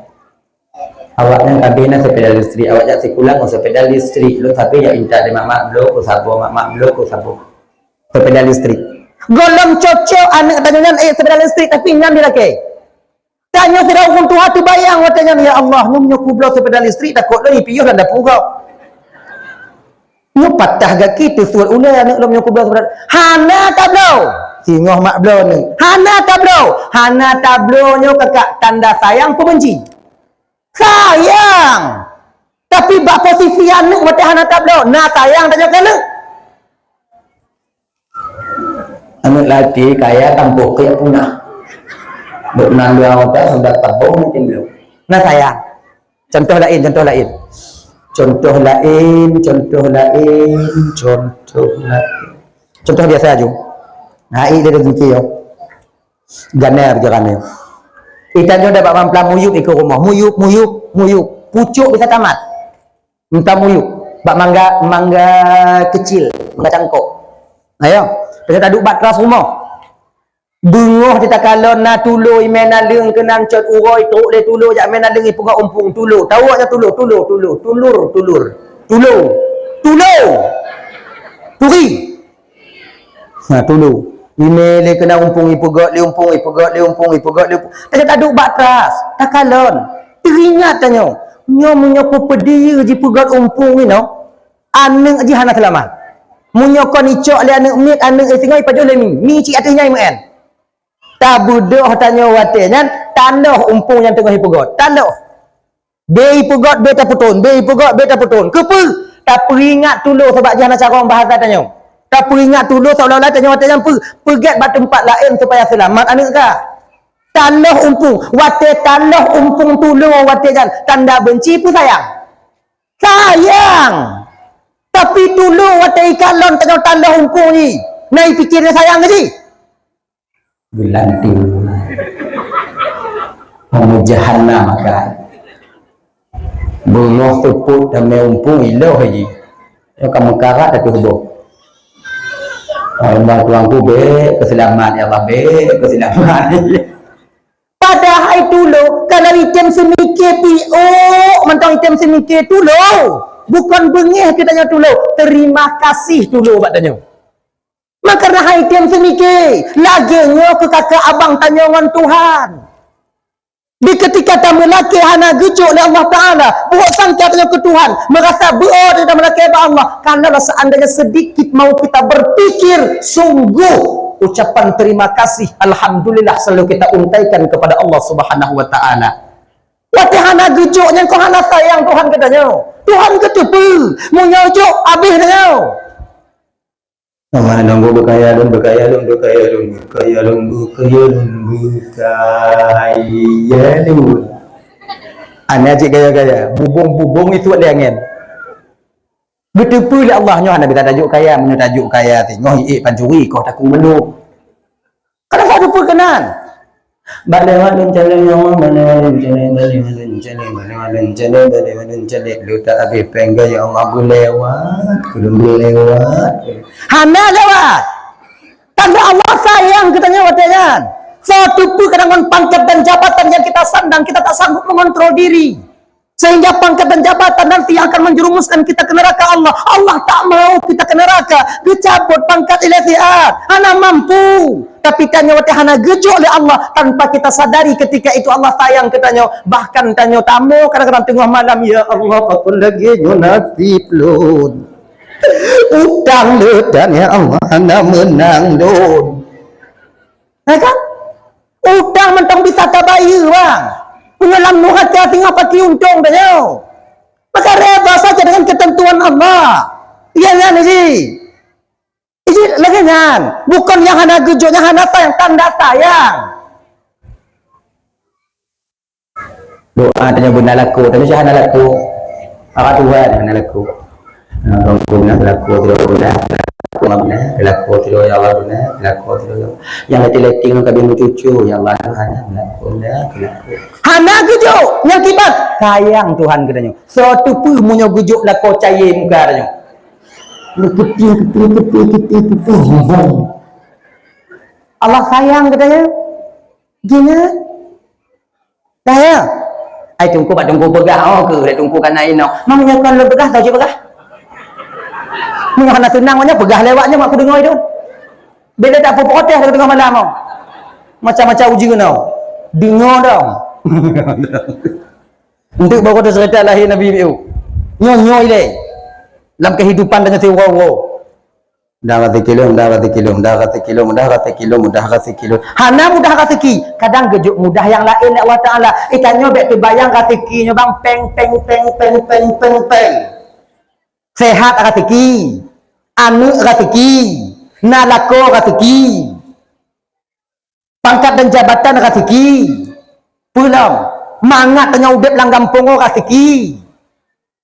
Awaknya kabina sepeda listrik, awak jak sekulang sepeda listrik lu tapi ya inta de mak blok ko sabo. Sepeda listrik. Golong cocok anak tanya sepeda listrik tapi nyam dilake. Tanya sudah hukum Tuhan tu bayang watanya ya Allah nyum kublo sepeda listrik takut lagi piuh dan dapura. Nyu patah gaki tu suat ulai anak lu kublo sepeda. Hana tablo. Singoh mak blo ni. Hana tablo nyu kakak tanda sayang pembenci. Sayang. Tapi bak posisi anak mati hana tablo. Nah sayang tanya kena. Anak laki kaya tampuk kaya punah. Bernan dua orang sudah tabung mungkin belum. Nah sayang. Contoh lain. Contoh biasa aja. Nah ini dia rezeki yo. Ganer je. Itanyo dapat mamplah muyuk ikut rumah. Muyuk. Pucuk bisa tamat. Minta muyuk. Bak mangga kecil, mangga cangkok. Ayo. Pasal tak duk batras rumah. Bungoh kita kalau na tulu imen nalung kenan cot uroi truk le tulu jak men nalung ipugak umpung tulu. Tahu aja tulu. Turi. Nah tulu. Ime le kena umpung ipugak le umpung. Tapi tak duk batras. Tak kalon. Teringat tanyo. Nyo menyoko pedi je pugat umpung ni no. Anak je hana selamat. Menyoko ni cok le anak tengok ipajol le mi cik atasnya imen. Tak budoh tanya watenya tanah umpung yang tengah ipugot. Tanah. Be ipugot be tak putun. Kepa? Tak peringat tulu sebab jangan cara orang bahasa tanya. Tak peringat tulu seolah-olah tanya watenya pegat batu tempat lain supaya selamat anak ka. Tanah umpung. Wate tanah umpung tulu watenya tanda benci pun sayang. Sayang. Tapi tulu wate ikalon tanya tanah umpung ni. Nai fikirnya sayang ke si? Gelanting Jahanam makan bungoh tepuk dan meumpung iloh haji yang kamu karat tapi hubung Allah tuanku be keselamat ya Allah be keselamat padahal dulu kalau item semikir mentang item semikir dulu bukan bengih kita dulu terima kasih dulu katanya. Maka rahai tiang semikir. Laginya ke kakak abang tanya dengan Tuhan. Di ketika tamu laki hana gejuk oleh Allah Ta'ala. Buat sangka tanya ke Tuhan. Merasa berada dalam laki Allah. Karena seandainya sedikit mau kita berpikir. Sungguh ucapan terima kasih. Alhamdulillah selalu kita untaikan kepada Allah Subhanahu Wa Ta'ala. Wati hana gejuknya kau hana sayang Tuhan katanya. Tuhan ketepu. Mau nyojok habis tanya. Nama nunggu berkaya lun. Anak cik kaya. Bubung itu ada angin. Betul Allah nyo anak kita tajuk kaya, menyo tajuk kaya tengok pancuri kau takut meluk. Kalau saya lupa kenan. Balawan jalan yang balawan jalan lu tak habis penggal ya Allah belum lewat hana lewat tanda Allah sayang katanya watanya suatu pun kadang pangkat dan jabatan yang kita sandang kita tak sanggup mengontrol diri sehingga pangkat dan jabatan nanti akan menjerumuskan kita ke neraka Allah tak mau kita ke neraka dicabut pangkat ilatiat hana mampu tapi tanya wati hana gejo oleh Allah tanpa kita sadari ketika itu Allah sayang katanya bahkan tanya tamu kadang-kadang tengah malam ya Allah apa lagi nasib lun utang ledan ya Allah hana menang lun kan utang mentang bisa tabayar bang pengelam nuhat dia tengah pati untung tanya maka reda saja dengan ketentuan Allah iya kan sih ini lagi kan bukan yang hana gejoknya hana sayang tanda sayang doa tanya benar laku tapi saya hana laku apa Tuhan hana laku aku benar laku tidak benar aku benar laku tidak ya Allah benar laku tidak yang letih-letih nak kabin cucu ya Allah hana laku hana gejok yang kibat sayang Tuhan katanya suatu pun punya gejok laku cair muka katanya ketih. Allah sayang katanya. Gina. Dah ya. Ai tunggu begah ke tunggu kan naik no. Mamanya kan begah tahu je begah. Mun hana senang banyak begah lewatnya mak aku dengar itu. Bila tak apa protes kat tengah malam. Macam-macam uji kena. Dengar dah. Untuk bawa cerita lahir Nabi itu. Nyoy deh. Dalam kehidupan dengan tiwau mudah kata kilo hana mudah kata ki kadang gejuk mudah yang lain Allah Ta'ala ikannya baik terbayang kata ki bang peng sehat kata ki anu kata ki nalako kata ki pangkat dan jabatan kata ki pulang mangat tanya ubet langgam pongo kata ki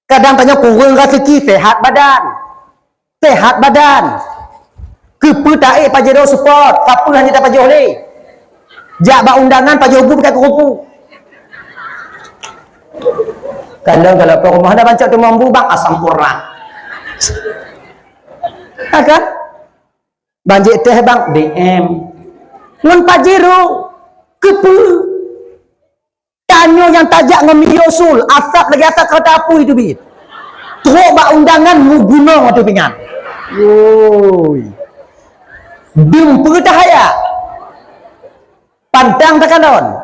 kadang tanya kurang rezeki sehat badan keputai pajero support kapul hanya tak pajero oleh jak ba undangan pajero ubu pakai kerupu kadang kalau ke rumah dah bancak tu mampu bang asam purna kan Banjir teh bang DM. Ngun pajero kepu. Tanyo yang tajak ngemi yosul, asap lagi asap kata apa itu bit. Teruk bak undangan mu gunung atau pingan. Woi. Dim pertahaya. Pantang tekalon.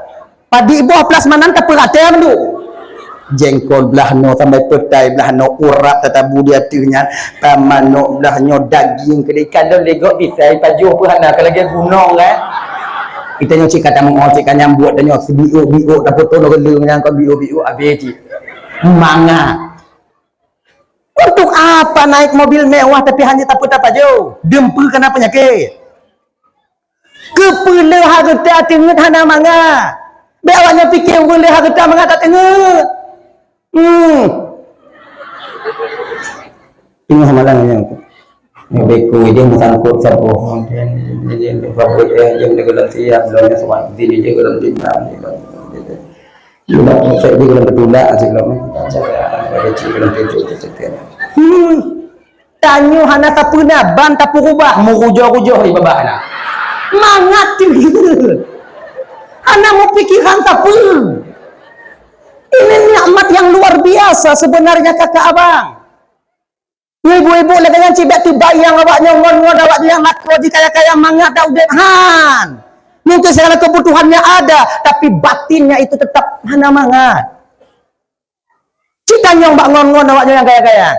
Padi buah plasmanan tak perhatian tu. Jengkol belah no sampai petai belah no urat tetabu dia tunya taman no belah no daging kedai kalau legok bisa pajuh pun nak lagi gunung kan. Kita nyo cik kata mengo cik kan nyambut dan nyo bio tak foto no gelung yang kau bio habis cik. Manga. Untuk apa naik mobil mewah tapi hanya tak putar pajuh? Dempul kena penyakit. Kepala harta tengah hana manga. Bewanya fikir boleh harta manga tak tengah. Tengah malang yang beku dia sangkut sapo dia fabrik dia dengan tiap belanya semua dia dengan timah lupa saya dia dengan betulak aja belum ada cikgu tanyo hana tak pernah ban tak berubah merujuh-rujuh di babah hana mangat tu hana mau pikiran tak pun ini nikmat yang luar biasa sebenarnya kakak abang. Ibu-ibu lagi yang cibet tu bayang awaknya ngon-ngon awaknya yang nak wajib kaya-kaya mangat dah udah han. Mungkin segala kebutuhannya ada, tapi batinnya itu tetap hana mangat. Cita nyong bak ngon-ngon awaknya yang kaya-kaya.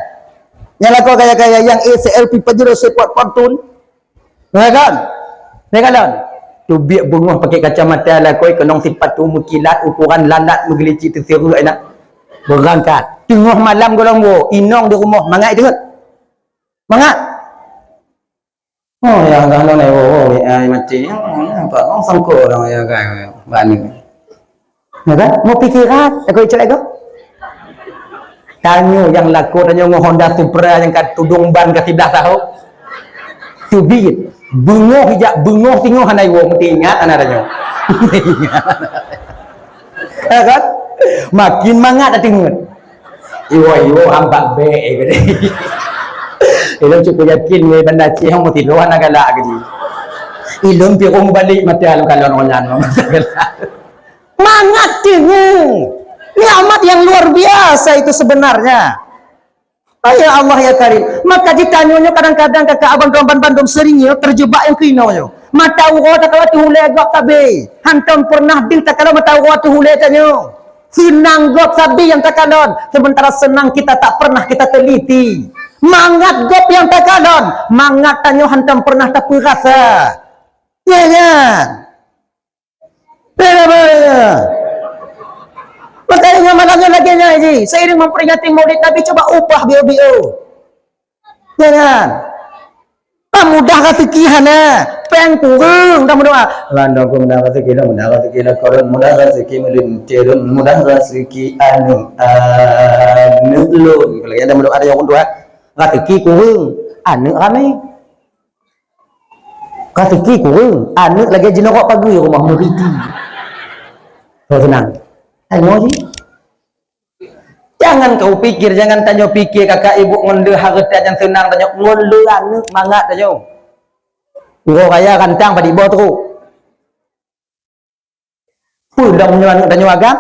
Yang laku kaya-kaya yang ACLP Pajero support Fortune. Ya kan? Ya kan? Tu biak bunguh pakai kacamata lakoi kenong sifat tu mukilat ukuran lalat mengelici tu seru enak. Berangkat. Tengah malam golong wo, inong di rumah mangat itu. Mangat. Oh yang kan nai wo ai mati. Apa orang sangko orang ya kan bani. Nada mau pikiran aku cakap aku. Tanyo yang laku tanyo Honda Supra yang kat tudung ban ke 11 tahun. Tu bit. Bunguh hijak bunguh tengok hanai wo mesti ingat anak tanyo. Ya kan? Makin mangat dah tengok. Iwo hambak be gede. Ilum cukup yakin we benda ci hang mesti luan agala gede. Ilum pi rom balik mati alu kalau nonyan mangat tengok. Nikmat yang luar biasa itu sebenarnya. Ya Allah ya Karim. Maka ditanyanya kadang-kadang kakak abang Ramban Bandung seringnya terjebak yang kino. Mata uro tak kalau tu hulai gak tabe. Hantam pernah ding tak kalau mata uro tu hulai tanyo. Senang gop sabi yang tak kalon. Sementara senang kita tak pernah kita teliti. Mangat gop yang tak kalon. Mangat tanyo hantam pernah tak rasa. Ya ya. Makanya malamnya lagi ngaji. Seiring memperingati Maulid Nabi coba upah bio-bio. Jangan. Mudah rezeki hana. Peng turun dah mudah. Landang ku mudah rezeki dah mudah rezeki dah koron mudah rezeki melintir mudah rezeki anu lun. Kalau ada mudah ada yang kedua. Rezeki kurang anu ramai. Rezeki kurang anu lagi jenorok pagi rumah muriti. So senang. Ayo ji. Jangan kau pikir, jangan tanya pikir kakak ibu ngonde harta yang senang tanya ngonde anak mangat tanya. Uro kaya kantang pada ibu tu. Pulang nyuan tanya agam.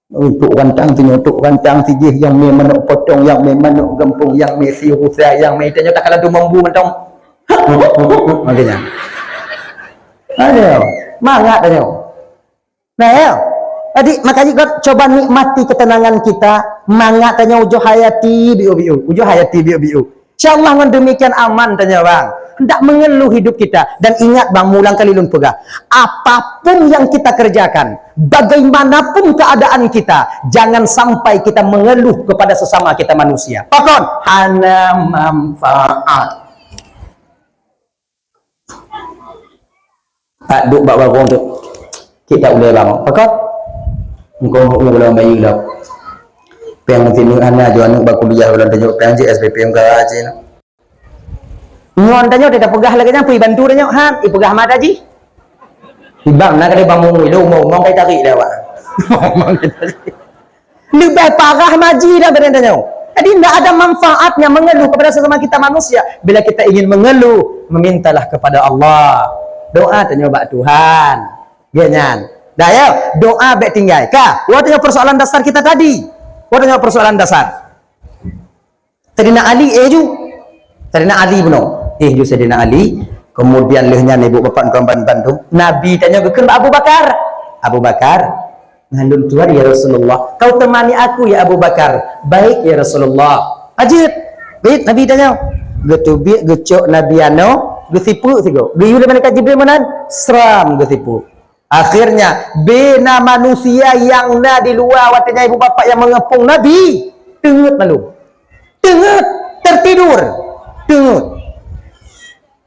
Untuk kantang tanya untuk kantang sijih yang memang nak potong yang memang nak gempung yang mesi rusa yang me tanya tak kala tu mambu mentong. Makanya. Ayo, mangat tanya. Nah, adik, makanya kau coba nikmati ketenangan kita. Mangat tanya ujuh hayati biu-biu. Ujuh hayati biu-biu. InsyaAllah dengan demikian aman tanya bang. Hendak mengeluh hidup kita. Dan ingat bang, mulang kali lun pegah. Apapun yang kita kerjakan. Bagaimanapun keadaan kita. Jangan sampai kita mengeluh kepada sesama kita manusia. Pakon. Hana manfaat. Tak duk bak-bakong tu. Kita boleh bang. Pakon. Engkau mula bayi dah. Peng sini anak jual anak bakuliah bulan tunjuk peng je SPP yang garage ni. Ngon tanya dia tak pegah lagi nya pergi bantu tanya han, i pegah mat aji. Ibang nak ada bangun lu mau kai tarik dah awak. Lebih parah maji dah benda tanya. Jadi tidak ada manfaatnya mengeluh kepada sesama kita manusia. Bila kita ingin mengeluh, memintalah kepada Allah. Doa tanya bak Tuhan. Ganyan. Dah ya, doa baik tinggal. Kah? Wa tanya persoalan dasar kita tadi. Wa tanya persoalan dasar. Sayyidina Ali ju. Sayyidina Ali benar. Ju Sayyidina Ali. Kemudian lehnya ibu bapa kawan Bandung. Nabi tanya ke Abu Bakar. Abu Bakar, ngandung Tuhan ya Rasulullah. Kau temani aku ya Abu Bakar. Baik ya Rasulullah. Ajib. Baik Nabi tanya. Getubik gecok Nabi ano, gesipu sigo. Geyu dari malaikat Jibril manan seram gesipu. Akhirnya bina manusia yang na di luar watanya ibu bapa yang mengepung Nabi, tengut malu. Tengut tertidur. Tengut.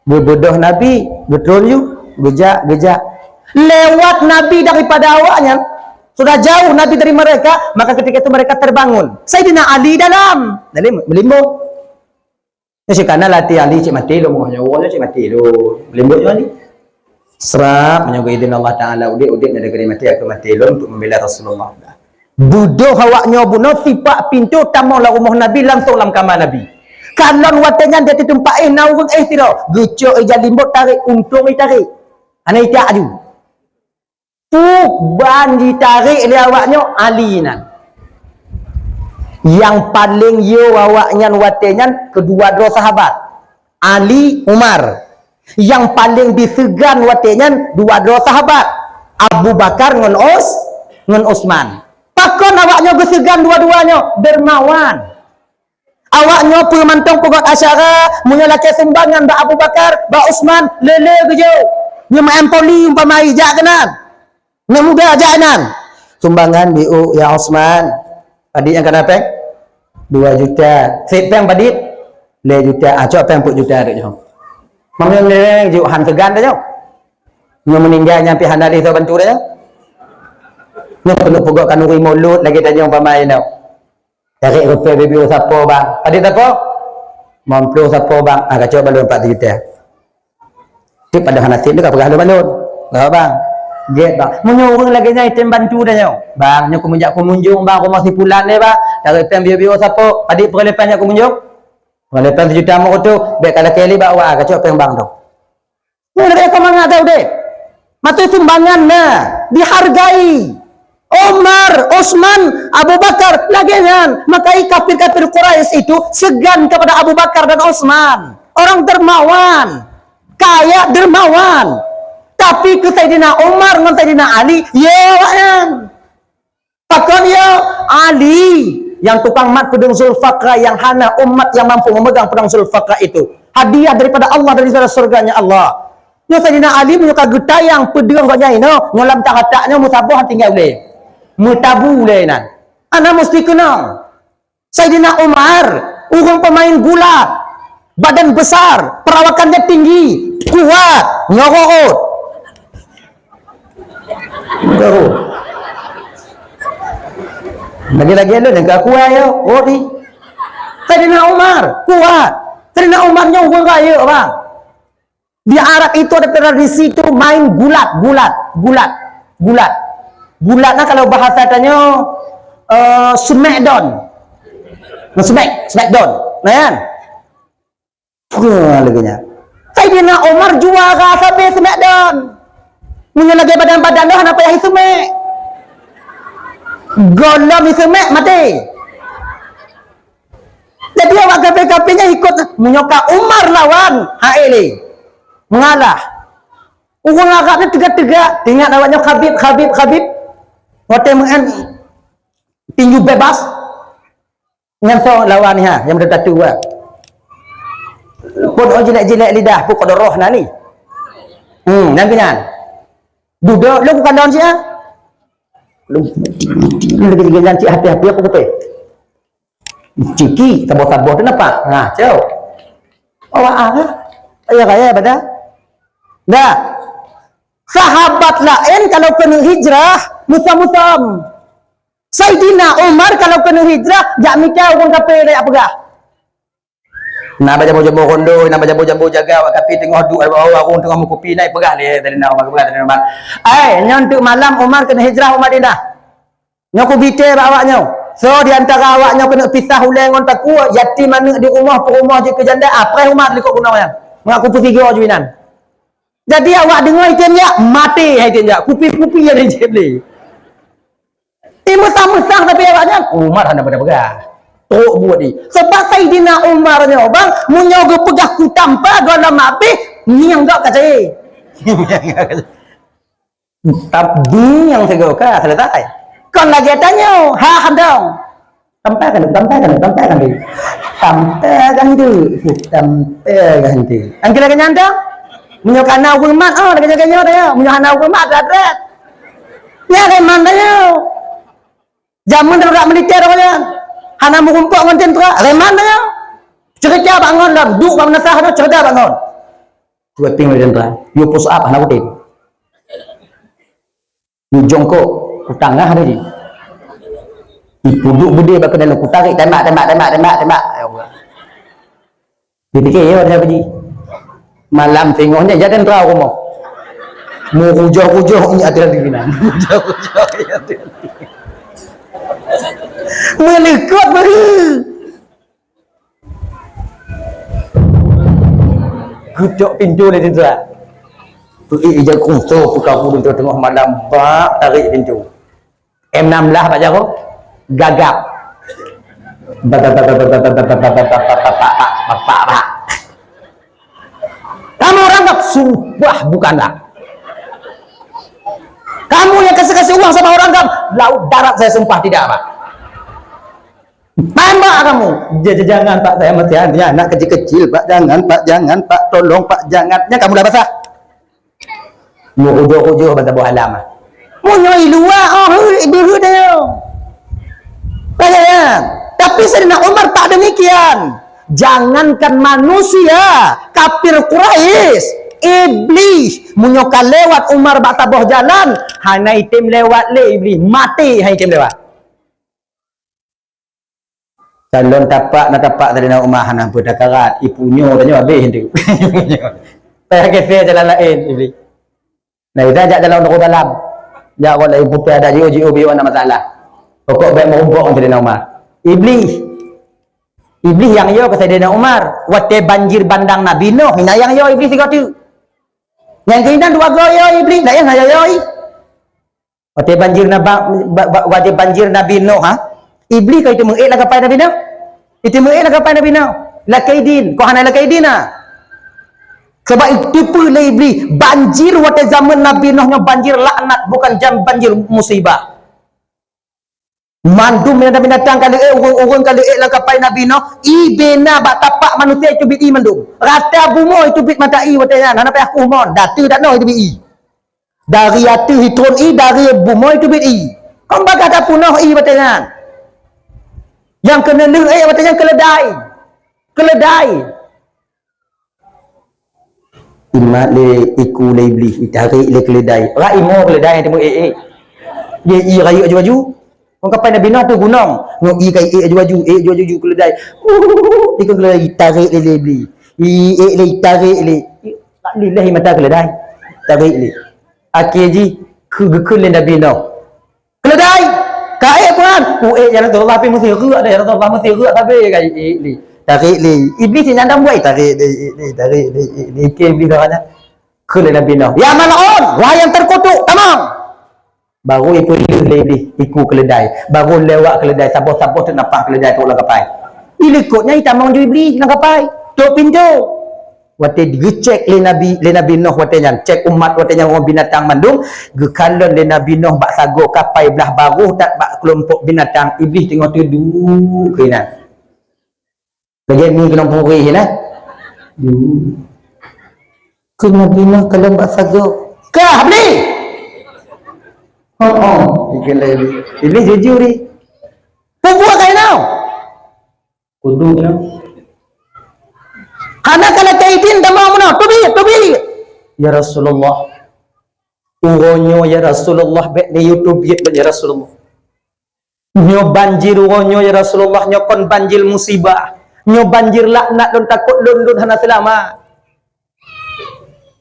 Berbodoh Nabi, betul you, gejak. Lewat Nabi daripada awaknya, sudah jauh Nabi dari mereka, maka ketika itu mereka terbangun. Sayyidina Ali dalam melimbuk. Ya karena latih Ali cik mati lo, mohonnya cik mati lo, melimbuk juga ni. Serap menyogo izin Allah Taala udik dari negeri mati aku mati lo untuk membela Rasulullah. Bodoh awaknya bunuh sifat pintu tamulah rumah Nabi langsung dalam kamar Nabi. Kalau watanya dia tempat naurung tira. Gucuk ija limbut tarik untung tarik. Ana ita aju. Ban ditarik oleh awaknya Ali nan. Yang paling yo awaknya watanya kedua dua sahabat. Ali, Umar. Yang paling disegan watanya dua sahabat. Abu Bakar ngan Utsman. Pakon awaknya gesegan dua-duanya dermawan. Awaknya pemantong pokok asyara, menyalakan sumbangan Mbak Abu Bakar, Mbak Utsman, lele kejo. Nyama empoli umpamai jak kenan. Muda jak kenan. Sumbangan BU ya Utsman. Padik yang kena peng 2 juta. Sip peng padik 2 juta. Cok peng 4 juta dak jom. Mamnya lele juk han segan dah jom. Nyam meninggal nyampe han ali tu bantu dah jom. Nyam perlu pokok kanuri mulut lagi tanya umpamai dah. Tarik rupiah BBO siapa bang? Adik siapa? Mamplu siapa bang? Kacau balon 4 juta. Itu pada nasib dia tak pergi balon. Enggak bang. Get bang. Menyuruh lagi nya item bantu dah nyo. Bang, nyo kumunjak kumunjung bang rumah si pulan ni bang. Tarik rupiah BBO siapa? Adik perlepan nya kumunjung. Perlepan 1 juta mak tu. Baik kalau kali bawa kacau peng bang tu. Mana dia kemana tahu deh? Matu sumbangan nah dihargai. Umar, Utsman, Abu Bakar lagian. Maka kafir-kafir Quraisy itu segan kepada Abu Bakar dan Utsman. Orang dermawan, kaya dermawan. Tapi ke Sayyidina Umar dengan Sayyidina Ali, ya wa'an. Pakon ya Ali yang tukang mat pedang Zulfaqar, yang hana umat yang mampu memegang pedang Zulfaqar itu. Hadiah daripada Allah dari surganya Allah. Ya Sayyidina Ali menyuka getayang pedang ganya ini, ngolam tak-taknya musabah tinggal boleh. Mutabu lenan. Anda mesti kenal. Sayyidina Umar, orang pemain gulat, badan besar, perawakannya tinggi, kuat, nyorot. Baru. Lagi-lagi ada yang kuat ya, ori. Sayyidina Umar, kuat. Sayyidina Umarnya orang kaya, bang. Di Arab itu ada tradisi itu main gulat. Gulatnya kalau bahasa tanya smackdown. Smackdown. Nah kan? Laginya. Sayyidina Umar juara sampai smackdown. Punya lagi badan-badan dah apa yang smack. Golom smack mati. Jadi awak kafe-kafenya ikut menyokak Umar lawan Haili. Mengalah. Orang Arabnya tegak-tegak. Tengok awaknya Khabib. Waktu mengan tinju bebas dengan so lawan ni yang bertatu buat. Pun jelek-jelek lidah pun kau roh nah ni. Nanti kan. Duduk lu bukan daun sia. Lu lagi ganti hati-hati apa kata? Ciki tabur-tabur tu nampak. Nah, cau. Awak kaya pada. Dah. Sahabat lain kalau kena hijrah musam-musam. Sayyidina Umar kalau kena hijrah jak mikir orang kafir dak pegah. Nak baca-baca rondo, nak baca-baca jaga awak kafir tengok duk orang tengah kopi naik pegah dia dari nak Umar pegah dari Umar. Untuk malam Umar kena hijrah Madinah. Nyo ku bite awaknya. So di antara awaknya kena pisah ulai ngon taku yatim anak di rumah je ke janda. Apa Umar likut gunanya? Mak kupu 3 juinan. Jadi awak dengar item ya, mati item ya. Kupi-kupi yang item ni. Mesang-mesang tapi awaknya Umar hana pada-pada. Teruk buat ni. Sebab Saidina Umarnya bang, munyo go pegah ku tanpa gono mapi, niang gak kat saya. Tapi yang saya ka selesai. Kon lagi tanya, ha handong. Tampaikan tu. Tampaikan tu. Angkil lagi nyanda. Munyo kana hukumat, dah jaga-jaga dia. Munyo kana hukumat adret. Ya reman dia. Zaman dah militer dia. Hana mengumpul dengan tentera, reman dia. Cerita bangun dah, duk bangun nasah dah, cerita bangun. Dua ting dengan tentera, you push up, hana kutin. You jongkok, kutangah dia ni. Duduk berdiri bakal dalam kutarik, tembak. Ya Allah. Dia fikir, ya ada pergi. Malam tengoknya, jadi tentera rumah. Mau hujah-hujah, ini ada di mana. Hujah-hujah, ini ada di mana. Melekut baru gudok pintu ni tentera. Ija kungso buka pun tengah malam bak tarik pintu. M16 Pak Jarod gagap. Kamu orang tak sumpah bukanlah. Kamu yang kasih uang sama orang kan, laut darat saya sumpah tidak Pak. Tembak kamu. Jangan Pak, saya masih ada anak kecil-kecil Pak, jangan Pak, tolong Pak, jangannya kamu dah basah. Mau ujuh-ujuh bata buah alam. Mau nyoi luar, dulu dia. Bayang. Tapi Sayyidina Umar tak demikian. Jangankan manusia, kafir Quraisy, iblis munyokan lewat Umar bak tabuh jalan, hana itim lewat le iblis mati hai itim lewat. Kalau nak tapak Sayyidina Umar hana berdakarat, ipunyo tanya habis hendak. Saya kefe jalan lain iblis. Nah, kita ajak jalan untuk dalam. Jak kalau ibu ada jiu biwan masalah. Pokok baik merumpuk Sayyidina Umar. Iblis yang yo ke Sayyidina Umar, wate banjir bandang Nabi Nuh, hina yang yo iblis tiga tu. Yang kena dua goyo iblis, dah yang yo. Wate banjir Nabi Nuh ha. Iblis kau itu mengelak lah kapai Nabi Nuh. Itu mengelak lah kapai Nabi Nuh. Lakaidin, kau hana lakaidin ah. Sebab itu pula iblis banjir wate zaman Nabi Nuh nya banjir laknat bukan banjir musibah. Mandum binatang kali urang kali lah kapai Nabi Nuh ibena bak tapak manusia itu bi mandum. Rata bumo itu bit mata i watanya hana payah kumon datu dak no itu bi. Dari atu hitron i dari bumo itu bit i. Kau baga dak punoh i watanya. Yang kena le watanya keledai. Imat le iku le iblis ditarik le keledai. Ra imo keledai temu Dia i rayu aju-aju. Orang kapai Nabi Nuh tu gunung. Ngogi kai aju-aju keledai. Ikut keledai tarik le iblis. Le tarik le. Tak lillahi mata keledai. Tarik le. Akhir ji kegekul le Nabi Nuh. Keledai. Kai Quran. Ya Rasulullah pi mesti gerak dah. Ya Rasulullah mesti gerak tapi kai le. Tarik le. Iblis ni nandam buai tarik le. Ikut iblis katanya. Kul Nabi Nuh. Ya mal'un, wahai yang terkutuk, tamam. Baru ikut ikut keledai, baru lewat keledai, sabar-sabar tu nampak keledai tu lang kapai. Ikutnya itamang ju iblis lang kapai. Tok pintu. Wate digecek le Nabi Nuh wate nya, cek umat wate nya orang binatang mandung, gekalon le Nabi Nuh bak sago kapai belah baru tak bak kelompok binatang iblis tengok tu duk kena. Lagi ni kena puri nah. Ke Nabi Nuh kalau bak sago. Kah beli? Iblis jujur ni. Buat kau now. Kudu now. Anak kalau kaidin tamam mana? Tobi. Ya Rasulullah. Uronyo ya Rasulullah bet di YouTube ya Rasulullah. Nyo banjir uronyo ya Rasulullah nyo kon banjir musibah. Nyo banjir laknat don takut lundun hana selama.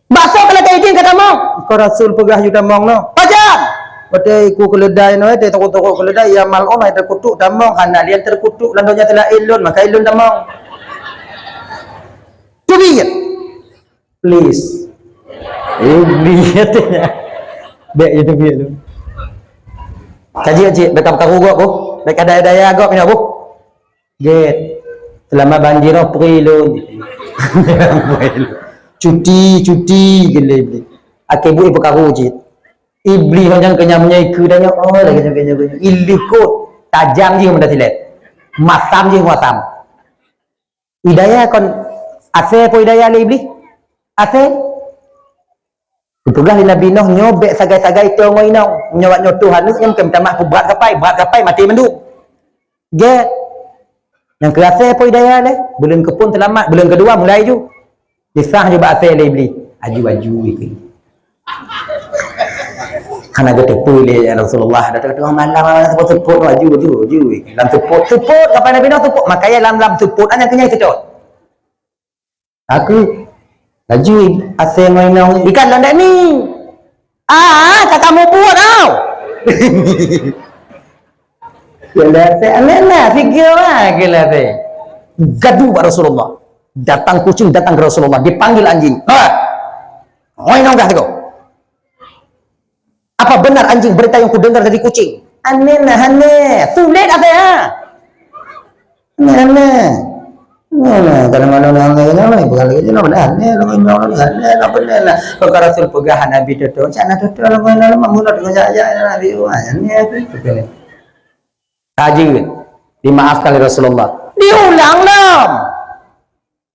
Basah kalau kaidin kata mau. Kau Rasul pegah juta mong no. Pajan. Pada iku keledai no te tokok keledai ya mal'un ai terkutuk tamong kana lian terkutuk landonya telah ilun maka ilun tamong. Tubi. Please. Iblis katanya. Baik je tu. Kaji betul perkara gua bu. Baik ada daya agak punya bu. Get. Selama banjir April. Cuti gila iblis. Akeh bu perkara je. Iblis macam kenyamnya iku dah oh lagi kenyam. Iblis kot tajam je benda silat. Masam je masam. Hidayah kon ase po hidayah le iblis. Ase tugas Nabi Nuh nyobek sagai-sagai tu ngoi nau nyawat nyotuhan ni yang minta maaf berat kapai mati mendu. Get. Yang kerasa apa hidayah le? Bulan kepun selamat, bulan kedua mulai ju. Disah je bahasa le iblis. Aju iki. Kana gede pule ya Rasulullah datang malam support aju. Dalam support kapan Nabi Nuh support makanya dalam support hanya kenyai sedot. Aku laju asal main ikan landak ni. Tak kamu buat tau. Kela saya aneh fikir lah kela saya. Gaduh pada Rasulullah. Datang kucing datang ke Rasulullah dipanggil anjing. Main dah tu. Apa benar anjing berita yang ku dengar dari kucing? Aneh. Sulit apa ya? Aneh. Kadang-kadang bukan lagi nak benar perkara Rasul pegahan Nabi tu cakap tu mula dengan saja Nabi haji dimaafkan oleh Rasulullah diulang lam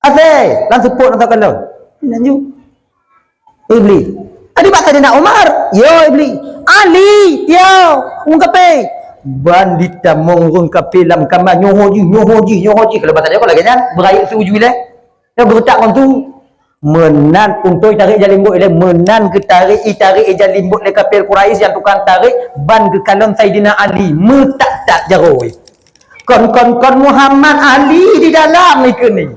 asal langsung pun atau kalau lanjut iblis adi bahasa dia Umar yo iblis Ali yo ungkapai bandita monggung kapilam kama nyohoji kalau bahasa dia kalau lagi kan berair suju le dia bertak orang tu menan untuk tarik jalimbut le menan ke tarik jalimbut le kapil Quraisy yang tukang tarik ban ke kalon Saidina Ali metak jaroi kon Muhammad Ali di dalam ni ke ni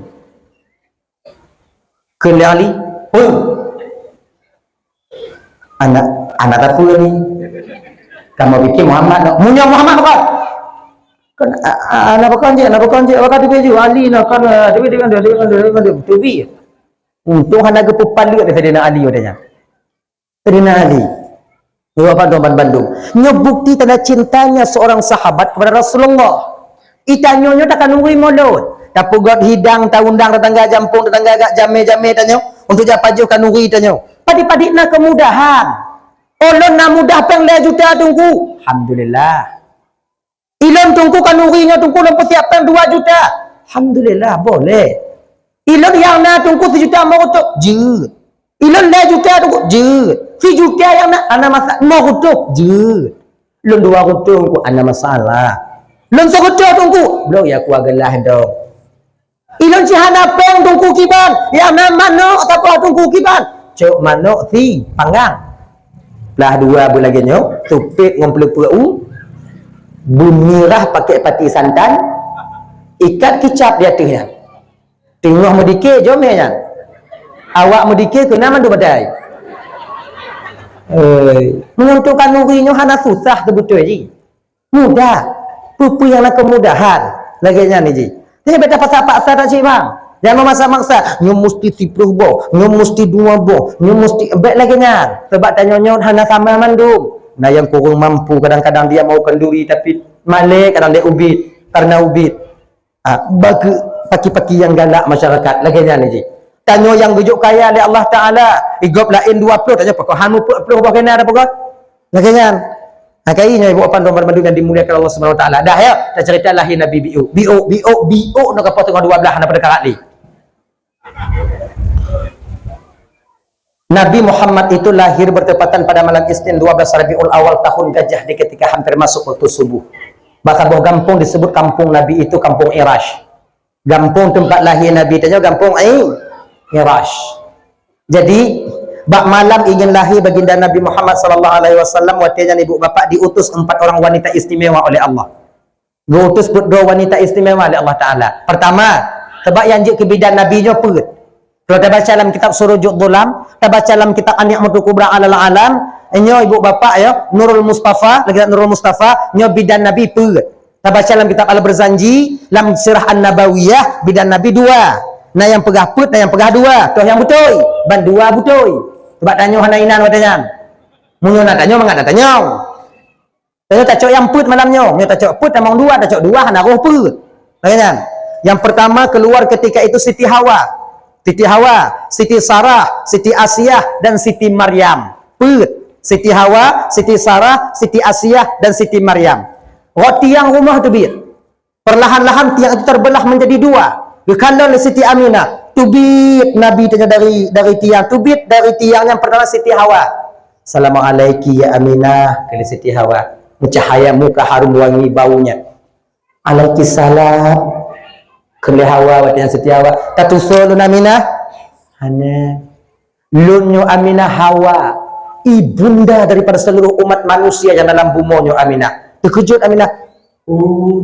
ke Ali anak apa ni kamu bikin Muhammad punya Muhammad bukan kan anak bukan je bukan dia baju Ali nak kan dia tubi untuk hendak ke palu ada Saidina Ali adanya Saidina Ali apa Bandung ngebukti tanda cintanya seorang sahabat kepada Rasulullah itanyonya takkan nunggu mulut tapi god hidang taundang tetangga jampung tetangga agak jame tanyo untuk japaju kan nunggu itanyo padi nak kemudahan Olon na mudah peng le juta tunggu. Alhamdulillah. Ilon tunggu kanurinya tunggu dan persiapan 2 juta. Alhamdulillah boleh. Ilon yang na tunggu 1 juta mau utuk. Jut. Ilon le juta tunggu. Jut. 1 juta yang na ana masak mau utuk. Jut. Ilon 2 tunggu ana masalah. Ilon 1 tunggu. Belum ya ku agalah dong. Ilon si hana peng tunggu kiban. Yang na manok atau tunggu kiban. Cok manok si panggang. Lah 2 bulagannya tupik dengan pelupuk bumirah pakai pati santan ikat kicap di atasnya tengah medikir jomnya awak medikir kena mandu badai menentukan nurinya hana susah kebetul ji mudah pupu yang nak kemudahan laginya ni ji jadi beta paksa tak cik bang jangan memaksa-maksa nyo mesti 10 boh nyo mesti 2 boh nyo mesti baik lagi nya sebab tanya-nyo hana sama mandum nah yang kurang mampu kadang-kadang dia mau kenduri tapi malik kadang dia ubit karena ubit bagi paki-paki yang galak masyarakat lagi nya ni ji tanya yang bujuk kaya oleh Allah Taala igop lain 20 tanya pokok hanu 40 bah kena ada pokok lagi nya kainya ibu apa domba madu yang dimuliakan Allah Subhanahu Wa Taala dah ya dah cerita lahir Nabi biu nak apa tengah 12 nak pada karat ni Nabi Muhammad itu lahir bertepatan pada malam Isnin 12 Rabiul Awal tahun Gajah di ketika hampir masuk waktu subuh. Bahasa buah kampung disebut kampung Nabi itu kampung Irash. Kampung tempat lahir Nabi itu kampung Irash. Jadi bak malam ingin lahir baginda Nabi Muhammad sallallahu alaihi wasallam waktunya ibu bapa diutus 4 orang wanita istimewa oleh Allah. Diutus 2 wanita istimewa oleh Allah Taala. Pertama, sebab yang ke bidan nabinya perut. Kalau kita baca dalam kitab Surujud Dhulam, kita baca dalam kitab An-Ni'matul Kubra 'alal Alam, nyo ibu bapa ya, Nurul Mustafa, lagi Nurul Mustafa, nyo bidan Nabi perut. Kita baca dalam kitab Al-Barzanji, dalam Sirah An-Nabawiyah, bidan Nabi 2. Nah yang pegah put, nah yang pegah dua. Toh yang betul. Ban dua betul. Sebab tanya hana inan watanya. Mulu nak tanya mangat nak tanya. Tanya tak cok yang put malamnya. Nya tak cok put among dua, tak cok dua hana roh put. Tanya. Yang pertama keluar ketika itu Siti Hawa. Siti Hawa, Siti Sarah, Siti Asiyah dan Siti Maryam. Put. Siti Hawa, Siti Sarah, Siti Asiyah dan Siti Maryam. Tiang rumah tu biar. Perlahan-lahan tiang itu terbelah menjadi dua. Kalau Siti Aminah, tubit Nabi tanya dari tiang, tubit dari tiang yang pertama Siti Hawa. Assalamualaikum ya Aminah, kali Siti Hawa. Mencahaya muka harum wangi baunya. Alaihissalam. Kali Hawa watanya Siti Hawa. Tatusulun Aminah. Hana. Lunyo Aminah Hawa. Ibunda daripada seluruh umat manusia yang dalam bumonyo Aminah. Terkejut Aminah.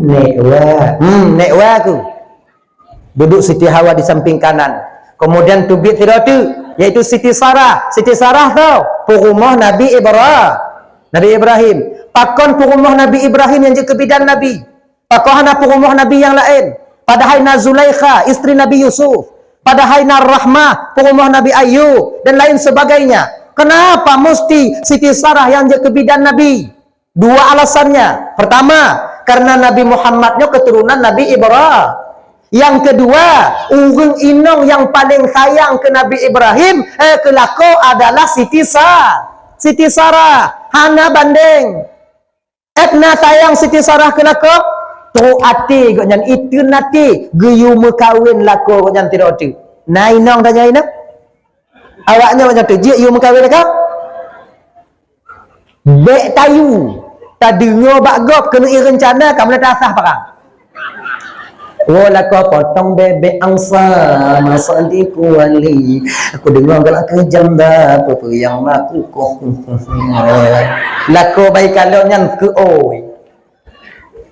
Nekwa. Nekwa aku. Duduk Siti Hawa di samping kanan. Kemudian tubit tiratu, yaitu Siti Sarah. Siti Sarah tahu, purumah Nabi Ibrahim. Pakon purumah Nabi Ibrahim yang jadi kebidan Nabi. Pakon ada purumah Nabi yang lain. Padahal Zulaikha, istri Nabi Yusuf. Padahal Rahmah, purumah Nabi Ayub dan lain sebagainya. Kenapa mesti Siti Sarah yang jadi kebidan Nabi? Dua alasannya. Pertama, karena Nabi Muhammadnya keturunan Nabi Ibrahim. Yang kedua, urang inong yang paling sayang ke Nabi Ibrahim kelako adalah Siti Sarah. Hana banding. Etna sayang Siti Sarah kelako tu ati gonyan itu nanti geyu mekawin lako gonyan tidak tu. Nah inong tanya inong. Awaknya macam tu, je you mekawin lako? Bek tayu. Tak dengar bagop kena rencana kamu nak asah parang. Wala ko potong bebek angsa masa di kuali. Aku dengar galak kejam dah apa yang laku kok. Lako baik kalau nyan ke oi.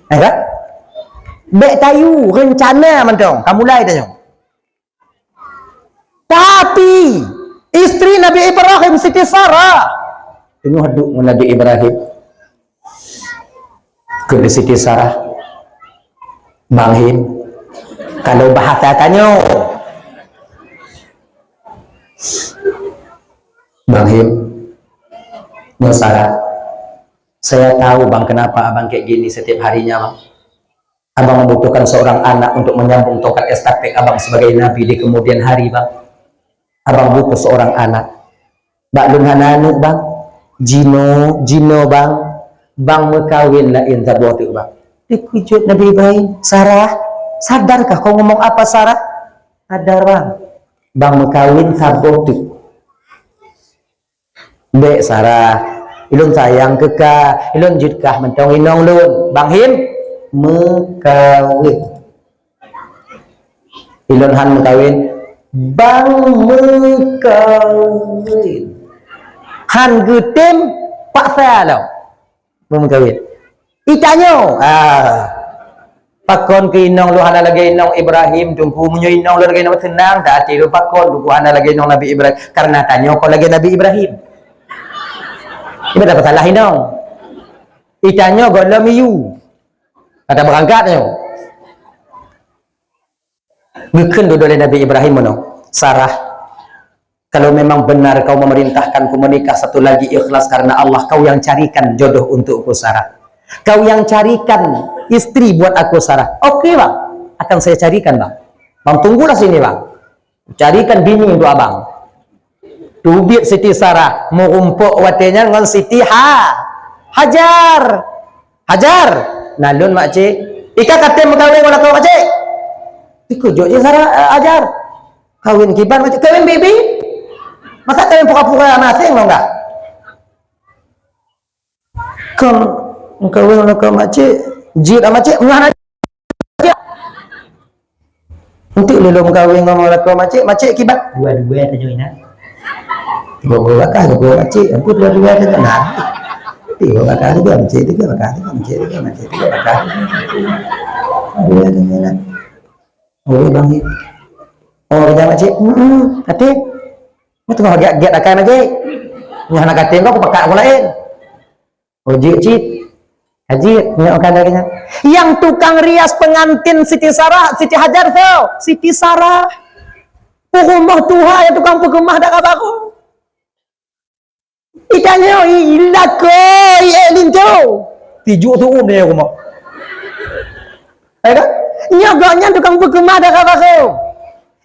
Kan? Bek tayu rencana mentong. Kamu lai tanya. Tapi istri Nabi Ibrahim Siti Sarah. Dengar duk Nabi Ibrahim. Ke Siti Sarah. Banghin. Kalau bahasa tanya Bang Him Sarah, saya tahu bang kenapa abang kayak gini setiap harinya bang. Abang membutuhkan seorang anak untuk menyambung tongkat estafet abang sebagai nabi di kemudian hari bang. Abang butuh seorang anak. Baklun hananu bang, Jino bang mekawin lain zabuatu bang. Dikujud Nabi Ibrahim, Sarah. Sadarkah kau ngomong apa Sarah? Sadar bang. Bang mekawin sabuk tu. Bek Sarah. Ilun sayang kekah. Ilun judkah mentong inong lun. Bang Him. Mekawin. Ilun han mekawin. Bang mekawin. Han gutim. Pak saya tau. Bang mekawin. Itanyo. Pakon ke inong lu hana lagi inong Ibrahim tumpu munyo inong lu lagi inong senang tak ati lu pakon lu hana lagi inong Nabi Ibrahim karena tanya kau lagi Nabi Ibrahim. Ini tak salah inong. Itanyo golom you. Kata berangkatnya. Bukan duduk oleh Nabi Ibrahim mono. Sarah, kalau memang benar kau memerintahkanku menikah satu lagi ikhlas karena Allah, kau yang carikan jodoh untukku Sarah. Kau yang carikan istri buat aku Sarah. Oke bang, akan saya carikan bang. Bang tunggulah sini bang. Carikan bini untuk abang. Tubit Siti Sarah merumpuk watenya dengan Siti Hajar. Nalun makcik. Ika kata mengkawin wala kau makcik. Dikujuk je Sarah Hajar. Kawin kiban makcik. Kawin bibi. Masa kawin pura-pura masing lo enggak? Kawin wala kau makcik. Jid sama cik, ngah nak cik. Untuk lelom kawin ngomong lakau macik kibat. Dua-dua tanya ina. Dua bakal, dua macik. Aku dua-dua tanya nak. Tiga bakal juga macik, tiga bakal. Dua tanya nak. Oh bang ni. Oh kerja macik. Kata. Itu kau get akan lagi. Ngah nak kata kau pakak aku lain. Oh cik. Haji, yang tukang rias pengantin Siti Sarah, Siti Hajar tau, Siti Sarah. Rumah Tuhan yang tukang perkemah dah baru. Itanya ilako linto. Tijuk tu dia rumah. Ada? Nyaganya tukang perkemah dah baru.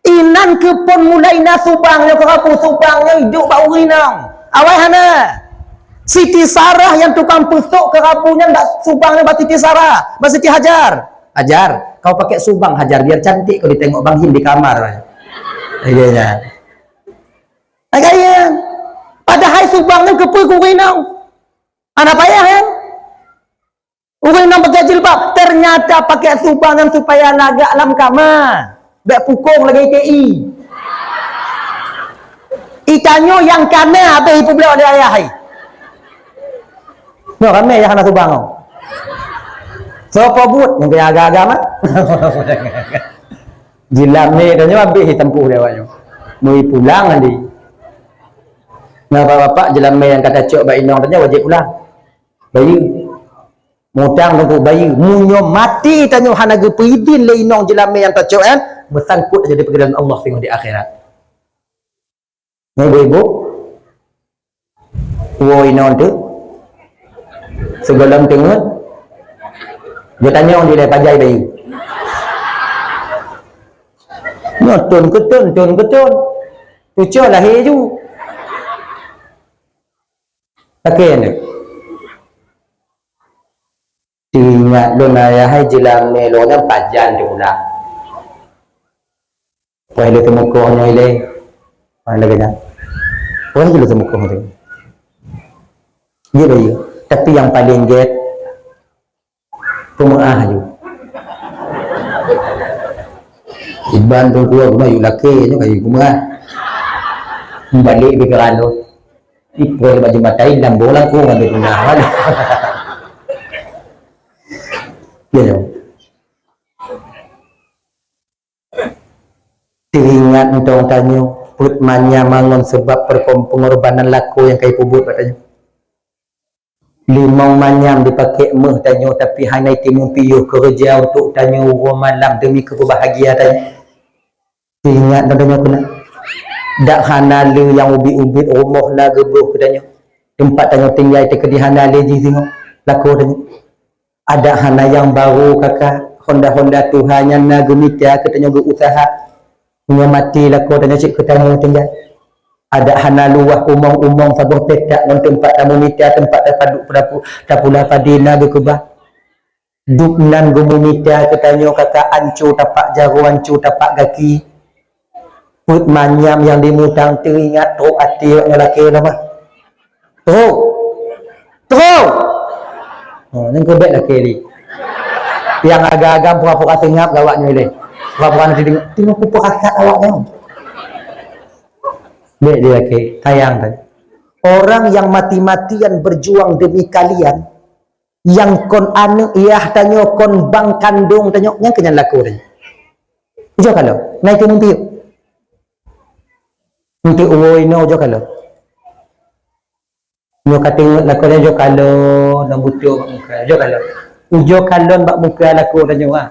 Inan ke pun mulai na subangnya ke apa subangnya hidup bau rinang. Awai hana. Siti Sarah yang tukang pesuk ke rapunya ndak subangnya ba Siti Sarah, ba Siti Hajar. Hajar, kau pakai subang Hajar biar cantik kau ditengok Bang Him di kamar. Idenya. Agaknya padahal subangnya ke pun rinang. Ana payah kan? Rinang pakai jilbab, ternyata pakai subangan supaya lagak dalam kamar. Bek pukung lagi TI. Itanyo yang kana habis ibu beliau dia ayah hai. No ramai yang kana subang kau. Siapa buat yang kaya agak-agak mah? Jilam ni tanya habis tempuh dia banyak. Mau pulang nanti. Nah bapak jilam yang kata cok bayi nong tanya wajib pulang. Bayi mutang untuk bayi munyo mati tanya hanaga peridin le inong jilam yang tak cok kan bersangkut jadi pekerjaan Allah tengok di akhirat. Nah ibu wo inong tu segalam tengok dia tanya orang dia pajai bayi. Tun ketun. Ucap lahir je. Okey ni. Ingat lu ayah hai jelam ni lo dan pajan tu pula. Pahal tu mukohnya ile. Pahal lagi dah. Pahal tu mukoh tu. Dia bayi. Tapi yang paling get pemaah je. Iban tu gua yuk laki je kayu pemaah. Balik di kerana ipol baju matai dan bola ku ngambil punah. Ya. Teringat untuk tanya put manya mangon sebab pengorbanan laku yang kai pubut katanya. Limau manyam dipakai meh tanya tapi hanai timu piyuh kerja untuk tanya urang malam demi kebahagiaan tanya. Ingat tanya kena. Dak hanale yang ubi-ubit rumah na gebuh katanya. Tempat tanya tinggal te di hanale je tengok. Laku tanya. Ada hana yang baru kakak Honda Tuhan yang na gemita katanya berusaha. Punya mati laku tanya cik ketemu tinggal. Ada hana luah umong-umong sabuh petak ngon tempat tamu mita tempat terpaduk tapula padina gekebah. Duknan gumumita katanya kakak ancu tapak jaru ancu tapak kaki. Put manyam yang dimutang teringat teruk hati yang lelaki nama. Teruk. Oh, ni kebek lelaki ni. Yang agak-agak pura-pura sengap gawaknya ni. Pura-pura nanti tengok pura kat awaknya. Baik dia lelaki, sayang kan. Orang yang mati-matian berjuang demi kalian, yang kon anu iyah tanya kon bang kandung tanya yang kenyan laku tanya. Ujo kalau naik tu mimpi. Mimpi uoi no ujo kalau. Nyo kating laku tanya ujo kalau nang butuh muka. Ujo kalau bak muka laku tanya ah.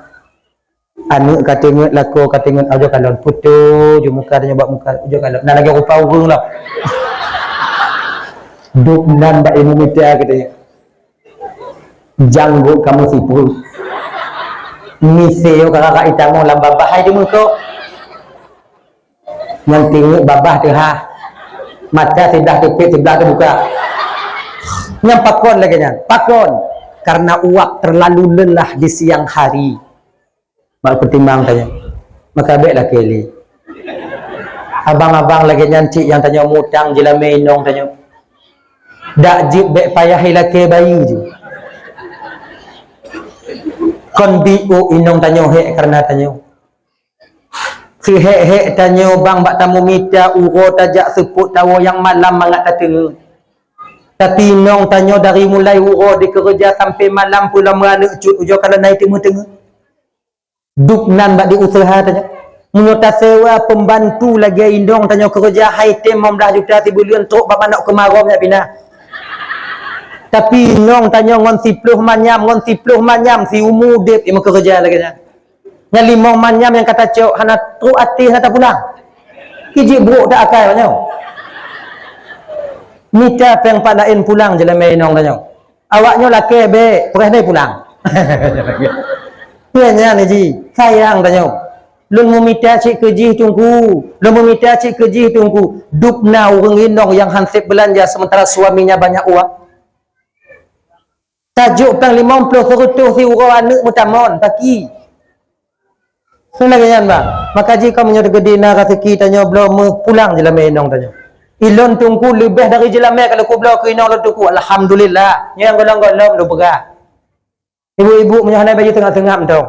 Anu kating laku kating ujo kalau putu ujo muka tanya bak muka ujo kalau. Nak lagi rupa urung lah. Duk nan bak ilmu mita katanya. Janggut kamu sipul. Miseo kakak itamu lam babah hai di muka. Yang tinggi babah tu ha. Mata sebelah tepik sebelah tu buka. Yang pakon lagi nya. Pakon. Karena uap terlalu lelah di siang hari. Mak pertimbang tanya. Maka baiklah keli. Abang-abang lagi nyancik yang tanya mutang jela menong tanya. Dak jib baik payah laki bayi je. Kon biu inong tanya hek karena tanya. Si hek tanya bang bak tamu mita uro tajak seput tahu yang malam mangat tateng. Tapi inong tanya dari mulai uro di kerja sampai malam pula merana cut ujo kalau naik tengah-tengah. Duknan bak diusaha tanya. Menurut sewa pembantu lagi inong tanya kerja hai tem 15 juta ti bulan tok bak nak kemarau nya pindah. Tapi nong tanya ngon 10 manyam si umur dep yang kerja lagi nya. Yang 5 manyam yang kata cok hana tru ati hana pulang. Kiji buruk tak akal banyak. Mita peng padain pulang je lah menong tanya. Awaknya laki be, perih dai pulang. Punya ni ji, sayang tanya. Lung memita cik keji tunggu, lung memita cik keji tunggu. Dupna orang inong yang hansip belanja sementara suaminya banyak uang. Tajuk pang 50 100 si urang anak mutamon pagi. Senang kan bang? Maka jika menyuruh gedina rezeki tanya belum pulang je lah menong tanya. Ilon tunggu lebih dari jelamai kalau ku belah ke inong lo tunggu. Alhamdulillah. Yang golong-golong lo berah. Ibu-ibu menyuruh baju tengah-tengah tu.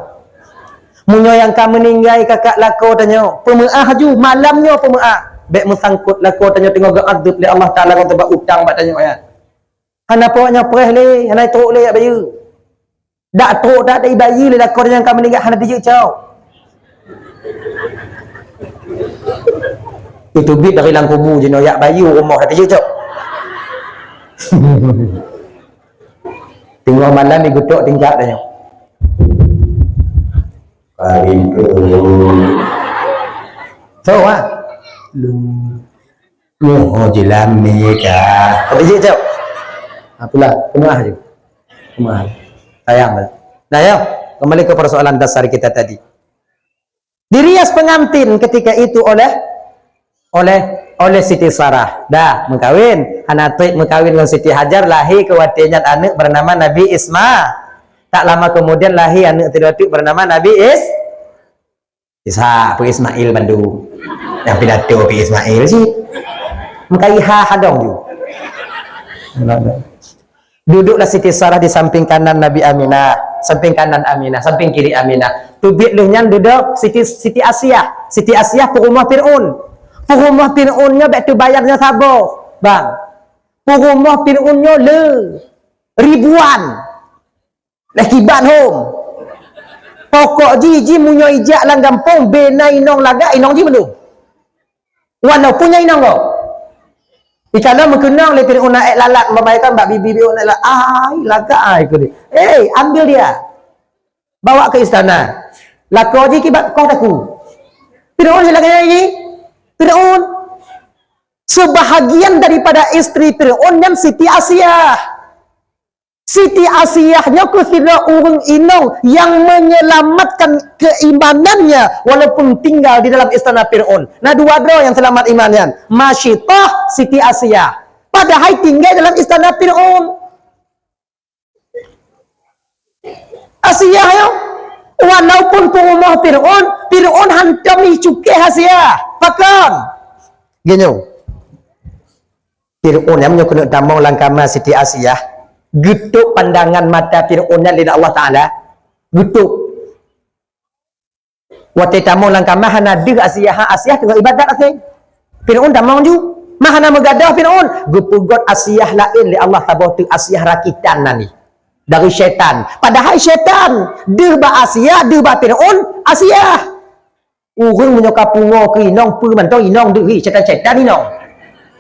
Munyo yang kamu meninggal kakak lako tanya. Pemeah ju malamnya pemeah. Bek mesangkut lako tanya tengok gak adab li Allah Taala kau tebak utang bak tanya ya. Hana pokoknya perih le, hana teruk le baju. Dak teruk dak ada bayi le lako yang kamu meninggal hana dia cau. Itu bit dari lang kubu je noyak bayu rumah kata je cok. Tengok malam ni gutuk tingkat tanya. Kain ke. So ah. Oh jelam ni kah. Kata je cok. Apalah, kemah je. Kemah. Sayang dah. Nah ya, kembali ke persoalan dasar kita tadi. Dirias pengantin ketika itu oleh Siti Sarah. Dah mengkawin, Hanatik mengkawin dengan Siti Hajar, lahir kewatinya anak bernama Nabi Isma. Tak lama kemudian lahir anak terdatuk bernama Nabi Ishak, Ismail Bandung. Yang pidato Ismail sih. Mengkaiha hadong tu. Duduklah Siti Sarah di samping kanan Nabi Aminah, samping kanan Aminah, samping kiri Aminah. Tubik lehnya duduk Siti Asiyah. Siti Asiyah perumah Fir'aun. Perumah Fir'aunnya baik tu bayarnya sabar. Bang. Perumah Fir'aunnya ribuan. Lakibat home. Pokok ji munyo ijak lang gampung bena inong laga inong ji belum. Walaupun nya inong kau. Kalau mengenang le Fir'aun naik lalat membayarkan bak bibi Fir'aun naik laga aku dia. Ambil dia. Bawa ke istana. Lako ji kibat kau taku. Fir'aun silakan lagi. Fir'aun sebahagian daripada istri Fir'aun yang Siti Asiyah. Siti Asiyahnya kira orang inong yang menyelamatkan keimanannya walaupun tinggal di dalam istana Fir'aun. Nah dua-dua yang selamat imannya. Masyitah, Siti Asiyah. Padahal tinggal dalam istana Fir'aun. Asiyah ya. Walaupun rumah Fir'aun hantami cukai Asiyah. Pakan. Gini. Fir'aun yang menyokong damang langkama Siti Asiyah. Getuk pandangan mata Fir'aunnya lidah Allah Ta'ala. Getuk. Waktu tamu langkama hana dir Asiyah tengok ibadat asing. Fir'aun damang ju. Mahana megadah Fir'aun. Gepugot Asiyah lain li Allah Ta'ala tu Asiyah rakitan nani. Dari syaitan. Padahal syaitan. Dir ba Asiyah, dir ba Fir'aun, Asiyah. Orang menyokap pungo ke inong, pemantau inong diri. Syaitan inong.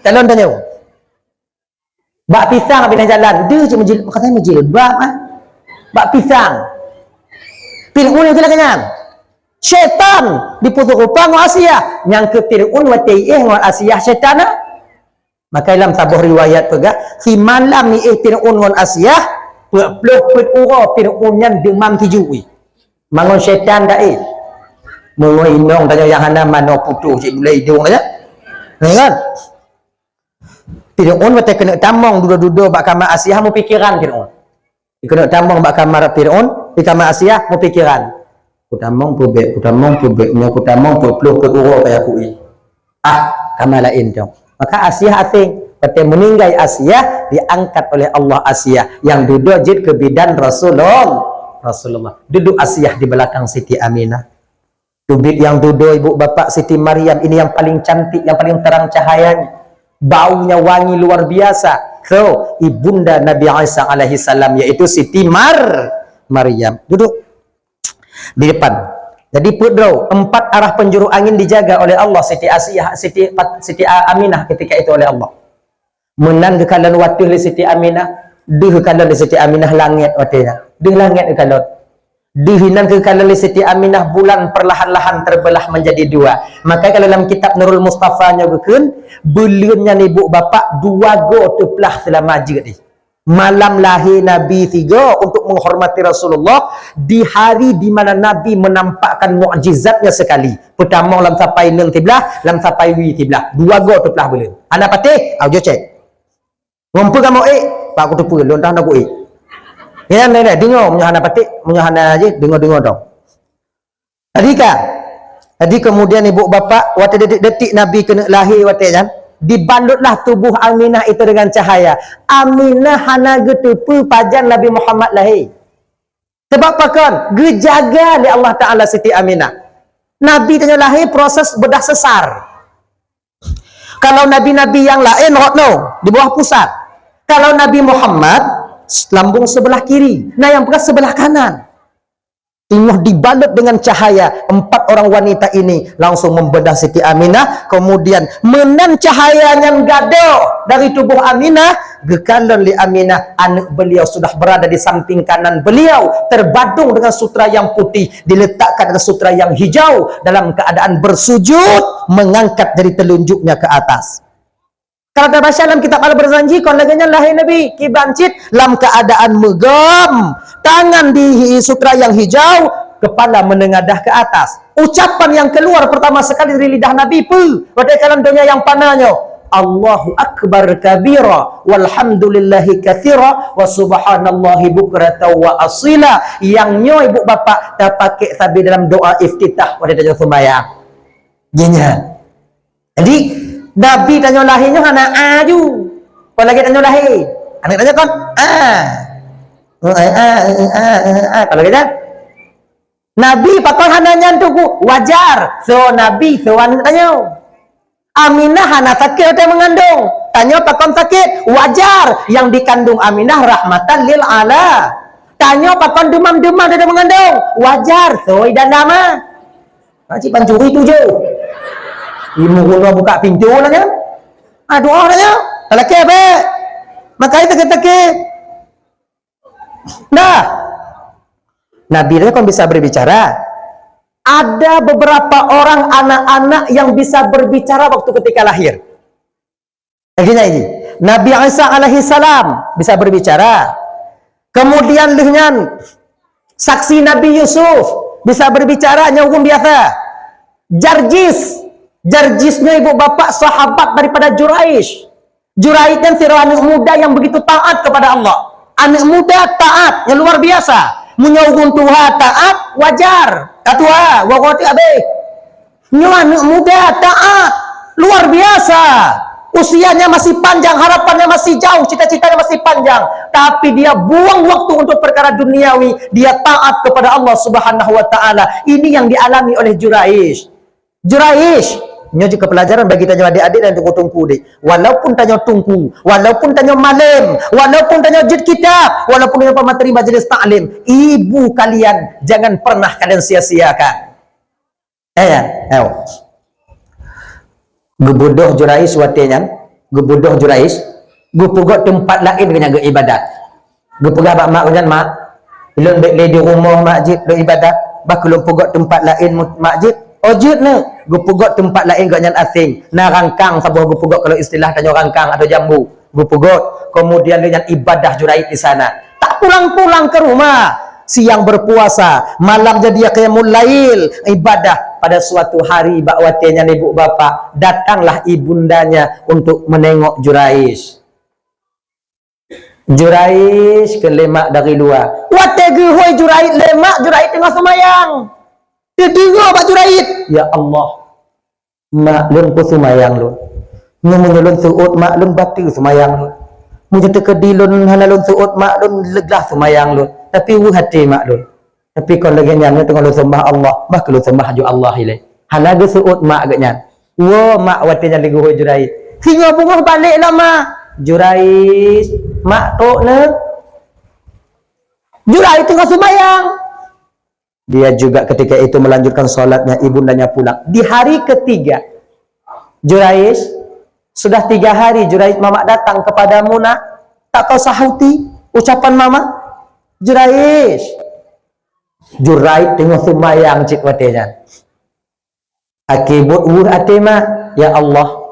Calon tanya. Bak pisang habis jalan. Dia je katanya menjilbab ah. Bak pisang. Fir'aun yang kenyang. Syaitan diputus rupa dengan Asiyah. Yang ke Fir'aun wati dengan Asiyah syaitan ah. Maka dalam sebuah riwayat pegah, si malam ni Fir'aun dengan Asiyah, peluk ura Fir'aun yang demam tijui. Mangon syaitan dah Mula inong tanya yang hana mana putus cik boleh hidung aja. Kan? Fir'aun mata kena tamang duduk-duduk bak kamar Asiyah mu pikiran Fir'aun. Kena tamang bak kamar Fir'aun, di kamar Asiyah mu pikiran. Ku tamang pubek, nya ku tamang peluk ura kaya ku kamar lain tu. Maka Asiyah asing. Pada meninggal Asiyah diangkat oleh Allah Asiyah yang duduk jid ke bidan Rasulullah. Duduk Asiyah di belakang Siti Aminah. Duduk yang duduk ibu bapa Siti Maryam ini yang paling cantik, yang paling terang cahayanya. Baunya wangi luar biasa. So, ibunda Nabi Isa alaihi salam yaitu Siti Maryam. Duduk di depan. Jadi pudro, 4 arah penjuru angin dijaga oleh Allah Siti Asiyah, Siti Aminah ketika itu oleh Allah. Menan ke kalan watih Siti Aminah, deh kalan Siti Aminah langit watihnya. Deh langit ke kalan. Dihinan kekalalan Siti Aminah bulan perlahan-lahan terbelah menjadi dua. Maka kalau dalam kitab Nurul Mustafa nyogokun, beliaunya ibu bapa dua go teplah selama ni. Malam lahir Nabi 3 untuk menghormati Rasulullah di hari di mana Nabi menampakkan mukjizatnya sekali. Pertama lam sampai neng tiblah, lam sampai wi tiblah. Dua go teplah beliau. Anak patih, au jo cek. Ngompo kamu pak aku tepu lon dah nak ku ya nenek dengar punya anak patik punya anak aje dengar dong. Jadi kemudian ibu bapa waktu detik Nabi kena lahir waktu kan dibalutlah tubuh Aminah itu dengan cahaya. Aminah hana getepu pajan Nabi Muhammad lahir. Sebab apa kan? Gejaga oleh Allah Taala Siti Aminah. Nabi tanya lahir proses bedah sesar. Kalau nabi-nabi yang lain no di bawah pusat. Kalau Nabi Muhammad lambung sebelah kiri, nah yang bekas sebelah kanan. Tengah dibalut dengan cahaya. 4 orang wanita ini langsung membedah Siti Aminah, kemudian menan cahayanya gaduh dari tubuh Aminah, gekalan li Aminah, anak beliau sudah berada di samping kanan beliau, terbadung dengan sutra yang putih, diletakkan dengan sutra yang hijau, dalam keadaan bersujud, mengangkat dari telunjuknya ke atas. Kalau kita baca dalam kitab Al-Barzanji, koleganya lahir Nabi kibancit dalam keadaan megam, tangan di sutra yang hijau, kepala menengadah ke atas. Ucapan yang keluar pertama sekali dari lidah Nabi pun pada kalam dunia yang panahnya, Allahu Akbar kabira walhamdulillahi kathira wa subhanallahi bukrata wa asila. Yang nyo ibu bapa tak pakai sabi dalam doa iftitah pada tanya sembahyang. Jadi Nabi tanya lahirnya anak aju. Kau lagi tanya lahir. Anak tanya kan? Kalau kita Nabi pakon hananya tuku wajar. So Nabi so anak tanya. Aminah hana sakit atau mengandung. Tanya pakon sakit wajar. Yang dikandung Aminah rahmatan lil ala. Tanya pakon demam-demam dia mengandung wajar. So dan nama. Makcik pancuri tu je. Ibu guna buka pintu nanya. Doa nanya. Lelaki apa? Makanya tekit-tekit. Nah. Nabi dia kan bisa berbicara. Ada beberapa orang anak-anak yang bisa berbicara waktu ketika lahir. Akhirnya ini. Nabi Isa alaihi salam bisa berbicara. Kemudian dengan saksi Nabi Yusuf bisa berbicara hanya hukum biasa. Jarjisnya ibu bapak sahabat daripada Juraish. Juraish kan seorang anak muda yang begitu taat kepada Allah. Anak muda taat yang luar biasa. Menyaugun Tuhan taat wajar. Katua, waktu abe. Nyo anak muda taat luar biasa. Usianya masih panjang, harapannya masih jauh, cita-citanya masih panjang. Tapi dia buang waktu untuk perkara duniawi. Dia taat kepada Allah Subhanahu wa taala. Ini yang dialami oleh Juraish. Nyo juga pelajaran bagi tanya adik-adik dan tungku-tungku dek. Walaupun tanya tungku, walaupun tanya malam, walaupun tanya jid kitab, walaupun tanya pemateri majelis taklim, ibu kalian jangan pernah kalian sia-siakan. Ayo. Gebudoh Juraish watinya, gebudoh Juraish, gepugot tempat lain dengan ibadat. Gepugah bak mak kan mak, ilun bek di rumah masjid do ibadat, bak kelum pugot tempat lain masjid. Ojud ni, gupugot tempat lain gak nyan asing. Nah rangkang sabuh gupugot kalau istilah tanya rangkang atau jambu. Gupugot. Kemudian dengan ibadah Juraish di sana. Tak pulang-pulang ke rumah. Siang berpuasa, malam jadi qiyamul lail, ibadah. Pada suatu hari bakwatinya ibu bapa, datanglah ibundanya untuk menengok Juraish. Juraish kelemak dari luar. Watege hoi Juraish lemak, Juraish tengah semayang. Dia dengar Pak Juraish. Ya Allah. Maklum ku semayang lu. Menyelun suut maklum batu semayang lu. Menjadi kedilun halalun suut maklum leglah semayang lu. Tapi hati maklum. Tapi kalau lagi nyanyi tengah lu sembah Allah, bah kalau sembah ju Allah ilai. Halaga suut mak agaknya. Wo mak watinya lagi hoi Juraish. Singa bunga balik lah mak. Juraish, mak tok ne. Juraish tengah semayang. Dia juga ketika itu melanjutkan sholatnya, ibundanya pulang. Di hari ketiga, Juraish, sudah 3 hari Juraish mama datang kepadamu nak. Tak kau sahuti ucapan mama? Juraish, Jurait tengah semayang cik watenya. Akibut wuh atima ya Allah.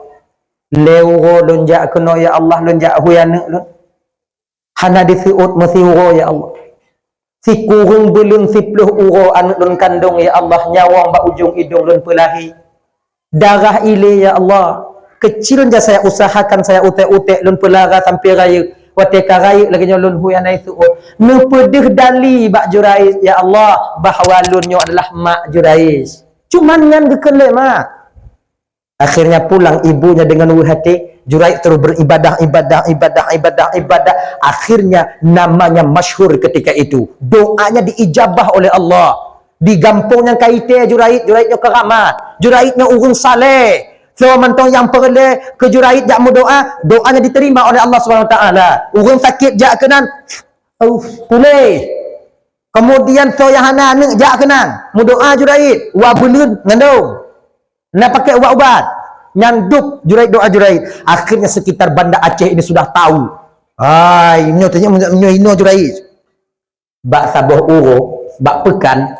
Lewo lonjak kena ya Allah lonjak huyana lon. Hana disuut mesti uro ya Allah. Si kurung belum 10 uro anak lon kandung ya Allah, nyawang ba ujung hidung lon pelahi. Darah ile ya Allah. Kecil je saya usahakan saya utek-utek lon pelara sampai raya. Wate karai lagi nyolon huyana itu. Nepedih dali bak Jurais ya Allah bahawa lunyo adalah mak Jurais. Cuman ngan gekele mak. Akhirnya pulang ibunya dengan hati. Jurais terus beribadah. Akhirnya namanya masyhur ketika itu. Doanya diijabah oleh Allah. Di gampungnya kaite Juraitnya keramat. Juraitnya urung saleh. So mentong yang perle ke Jurait jak mu doanya diterima oleh Allah SWT. Urung sakit jak kenan. Pulih. Kemudian so yang hana anak jak kenan. Mu doa Jurait. Wa belun ngandung. Nak pakai ubat-ubat. Nyanduk Jurait doa Jurait. Akhirnya sekitar Banda Aceh ini sudah tahu. Ai, nyo tanya nyo Jurait. Bak sabuh uro, bak pekan.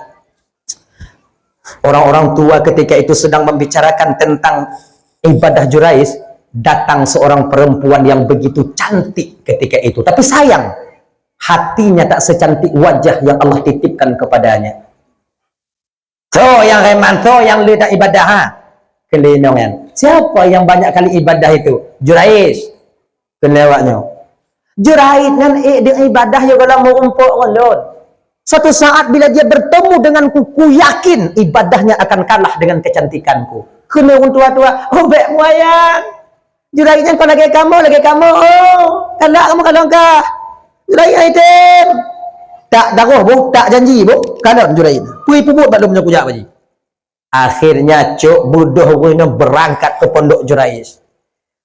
Orang-orang tua ketika itu sedang membicarakan tentang ibadah Jurais, datang seorang perempuan yang begitu cantik ketika itu. Tapi sayang, hatinya tak secantik wajah yang Allah titipkan kepadanya. So yang reman, so yang lu tak ibadah ha? Kelinongan. Siapa yang banyak kali ibadah itu? Jurais. Kelewatnya. Jurais kan dia ibadah juga dalam merumpuk ngelon. Suatu saat bila dia bertemu denganku, ku yakin ibadahnya akan kalah dengan kecantikanku. Kena orang tua-tua, oh baik muayang. Juraitnya kau lagi kamu. Oh, kalah kamu kalau kah. Jurait item. Tak daruh bu, tak janji bu. Kalah jurait. Pui puput belum punya kujak baji. Akhirnya cok budoh guna berangkat ke pondok Jurais.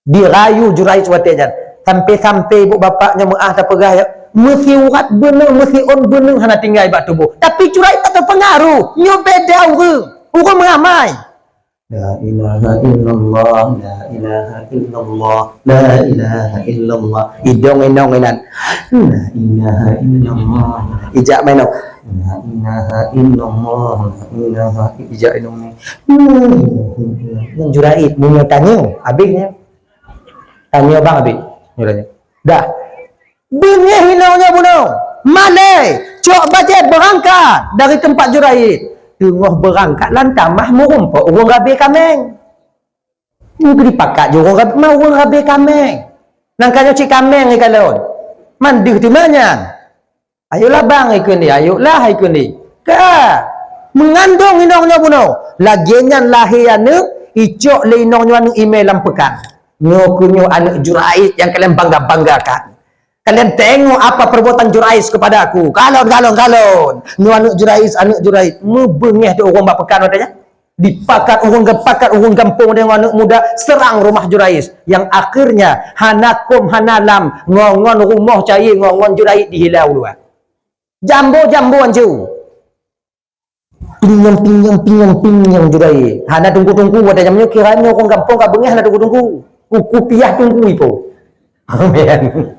Dirayu Jurais watenya. Sampai-sampai ibu bapaknya muah tak pegah. Mesti urat benar, mesti on benar hana tinggal ibat tubuh. Tapi Jurait tak terpengaruh. Nyo beda orang mengamai. La ilaha illallah, la ilaha illallah, la ilaha illallah. Idong-idong inan. La ilaha illallah. Ijak main dong. La ilaha illallah, la ilaha ijak idong. Jurait punya tanya, habisnya. Tanya bang habis. Nyuranya. Dah. Bunyi hinaunya bunuh. Malai. Cok bajet berangkat dari tempat Jurait. Tengah berangkat lantamah merumpuk orang rabi kameng. Ini dipakat je orang rabi kameng. Nangkanya cik kameng ni kalau. Mandi di mana? Ayolah bang ikut ni. Ayolah ikut ni. Mengandung hinaunya bunuh. Laginya lahiannya. Icok linongnya anu email lampekan. Nyokunyo anak Jurait yang kalian bangga-banggakan. Kalian tengok apa perbuatan Jurais kepada aku. Galon. Nu anak Jurait. Mebengeh tu orang bak pekan katanya. Dipakat orang gampung dengan anak muda serang rumah Jurais. Yang akhirnya hanakum hanalam ngongon rumah cai ngongon Jurait dihilau dua. Jambo anju. Pinyang Jurait. Hana tunggu katanya kiranya orang gampung ka bengeh hana tunggu. Kuku piah tunggu ipo. Amen.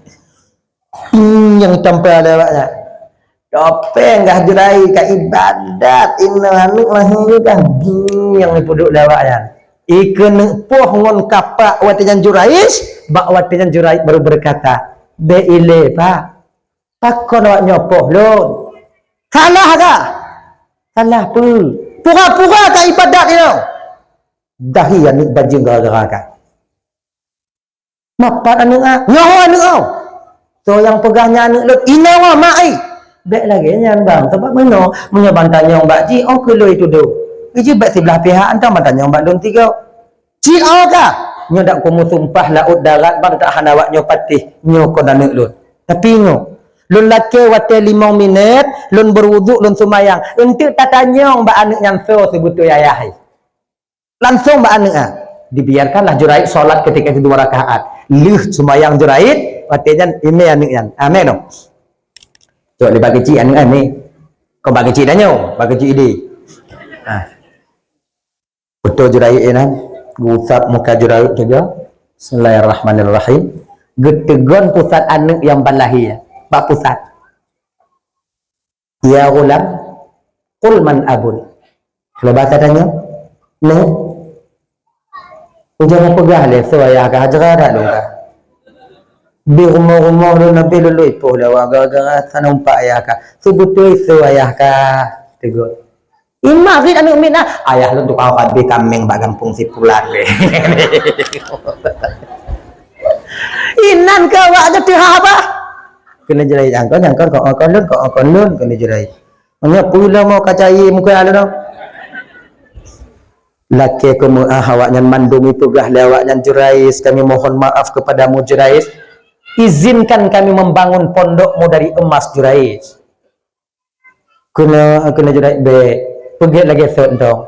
Yang tampil lewatnya. Topeng dah Jurait kat ibadat inna anu lahir dah yang dipuduk lewatnya. Ikan poh ngon kapak watian Jurais, bak watian Jurait baru berkata, "Beile pak. Takon awak nyopoh lon. Salah kah? Salah pu. Pura-pura kat ibadat ni tau. Dahi anu bajing gara-gara kah. Mapat anu ah, nyawa anu au. So yang pegahnya anak lut inawa mai. Baik lagi nyan bang, tempat mana punya bantanya mbak ji, oh kelo itu do. Iji baik sebelah pihak anta bantanya mbak don tiga. Ji ka? Nyo dak kumu tumpah laut darat bang tak hanawak nyo patih nyo kon anak lut. Tapi nyo lun laki wate 5 minit, lun berwuduk, lun sumayang. Untuk tak tanya mbak anak yang so sebutu ayah. Langsung mbak anak ah. Dibiarkanlah Jurait solat ketika itu 2 rakaat. Lih sumayang Jurait, watinya ini anak yang. Amin dong. Coba dibagi cik anak ni. Kau bagi cik danyo, bagi cik ini. Betul Jurait ini. Gusap muka Jurait juga. Bismillahirrahmanirrahim. Getegon pusat anak yang balahi. Pak pusat. Ya ulam, Qul man abun. Kalau bahasa tanya, no. Jangan pegah le so ayah ka hajra dah dong ka. Bi rumah-rumah lu nabi lu ipoh lah gara-gara sana umpak ayah ka. Sebetul so ayah ka tegur. Imak rit anu min ayah lu tu kau kabe kambing bak kampung Sipulan le. Inan ka wak jadi apa? Kena jerai jangkau kau nun kena jerai. Nya pula mau kacai muka alu dong. Laki kamu awaknya mandung itu gah lewatnya Jurais, kami mohon maaf kepadamu Jurais, izinkan kami membangun pondokmu dari emas Jurais. Kena Jurais be pergi lagi sok dong.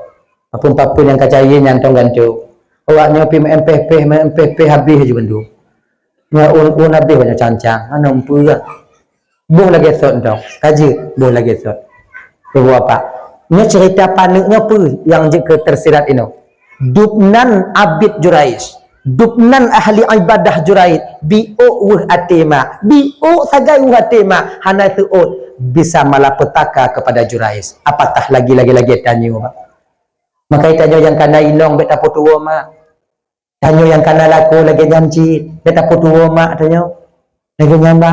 Apapun yang kacai yang tong gantu. Awaknya MPP habis juga tu. Ya un habis banyak cancang. Ana umpu ya. Buh lagi sok dong. Kaji buh lagi sok. Apa? Nya cerita panuknya apa yang jika tersirat ini? Dubnan abid Jurais, dubnan ahli ibadah Jurais, bi'u wuh atima, bi'u sagai wuh atima, hana tu'ud bisa malapetaka kepada Jurais. Apatah lagi tanya mak. Maka tanya yang kana ilong beta putuwa mak. Tanya yang kana laku lagi nyamci, beta putuwa mak tanya. Lagi nyamba.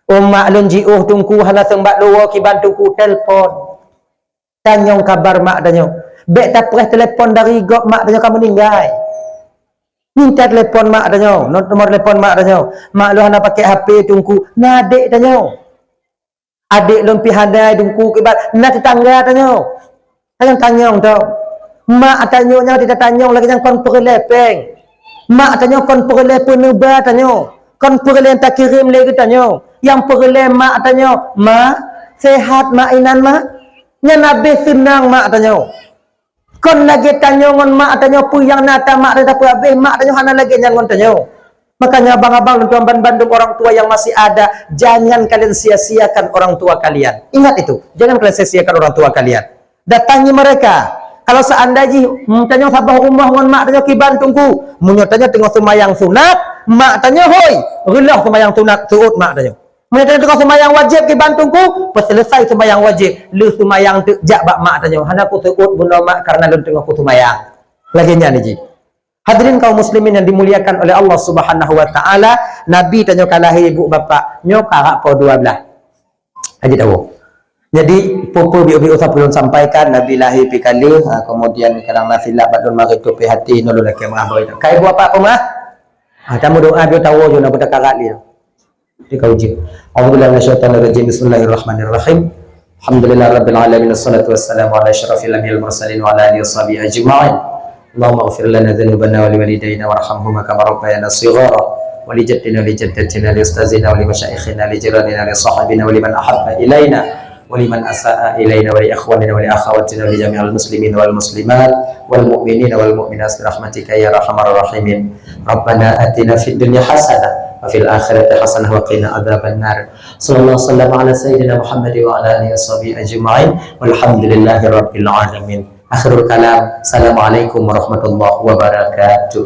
Mak lunji tungku hana sembak luwa ki bantuku telpon. Tanyong kabar mak tanya. Bek tak press telefon dari gop mak tanya kamu meninggal. Minta telefon mak tanya. Nomor telefon mak tanya. Mak lu hana pakai HP tungku. Nah adik tanya. Adik lu pi handai tungku kibat. Nah tetangga tanya. Tanyong tau. Mak tanya tidak tanyong lagi yang kon perlepeng. Mak tanya kon perlepeng nuba tanya. Kon perlepeng tak kirim lagi tanya. Yang perlepeng mak tanya. Mak sehat mak inan mak. Nya nabi senang mak tanya. Kon lagi tanya ngon mak tanya pu yang nata mak dah pu habis mak tanya hana lagi ngon tanya. Makanya abang-abang dan tuan bandung orang tua yang masih ada, jangan kalian sia-siakan orang tua kalian. Ingat itu, jangan kalian sia-siakan orang tua kalian. Datangi mereka. Kalau seandainya tanya sabah rumah ngon mak tanya ki bantungku, munyo tanya tengok semayang sunat, mak tanya hoi, relah semayang sunat suut mak tanya. Mereka tengok semayang wajib ke bantungku, pas selesai semayang wajib, lu semayang tu jak bak mak tanya, hana ku teut bunda mak karena lu tengok ku semayang. Lagi nya ni. Hadirin kaum muslimin yang dimuliakan oleh Allah Subhanahu wa taala, Nabi tanya kalahi ibu bapa, nyo karak po 12. Haji tahu. Jadi popo bi usah belum sampaikan Nabi lahir pi kali, kemudian kadang nafilah badul maghrib tu pi hati nulu laki mah. Kai buat apa mah? Kamu doa bi tahu jo nak pada karak dia. Dikauji. A'udzubillahi minasyaitonir rajim. Bismillahirrahmanirrahim. Alhamdulillahirabbil alamin wassalatu wassalamu ala asyrafil anbiya'il mursalin wa ala alihi washabihi ajma'in. Allahumma ighfir lana dzunubana wa liwalidayna warhamhuma kama rabbayana shighara wa li jaddina wa li jaddatina li ustazina wa li masyayikhina li jiranina li sahabina wa liman ahabba ilaina wa liman asaa ilaina wa li ikhwanina wa li akhawatina wa li jami'il muslimin wal muslimat wal mu'minina wal mu'minat bi rahmatika ya arhamar rahimin. Rabbana atina fid dunya hasanah وفي الآخرة حسنة وقنا عذاب النار. صلى الله وسلم على سيدنا محمد وعلى آله وصحبه أجمعين والحمد لله رب العالمين. آخر الكلام. السلام عليكم ورحمة الله وبركاته.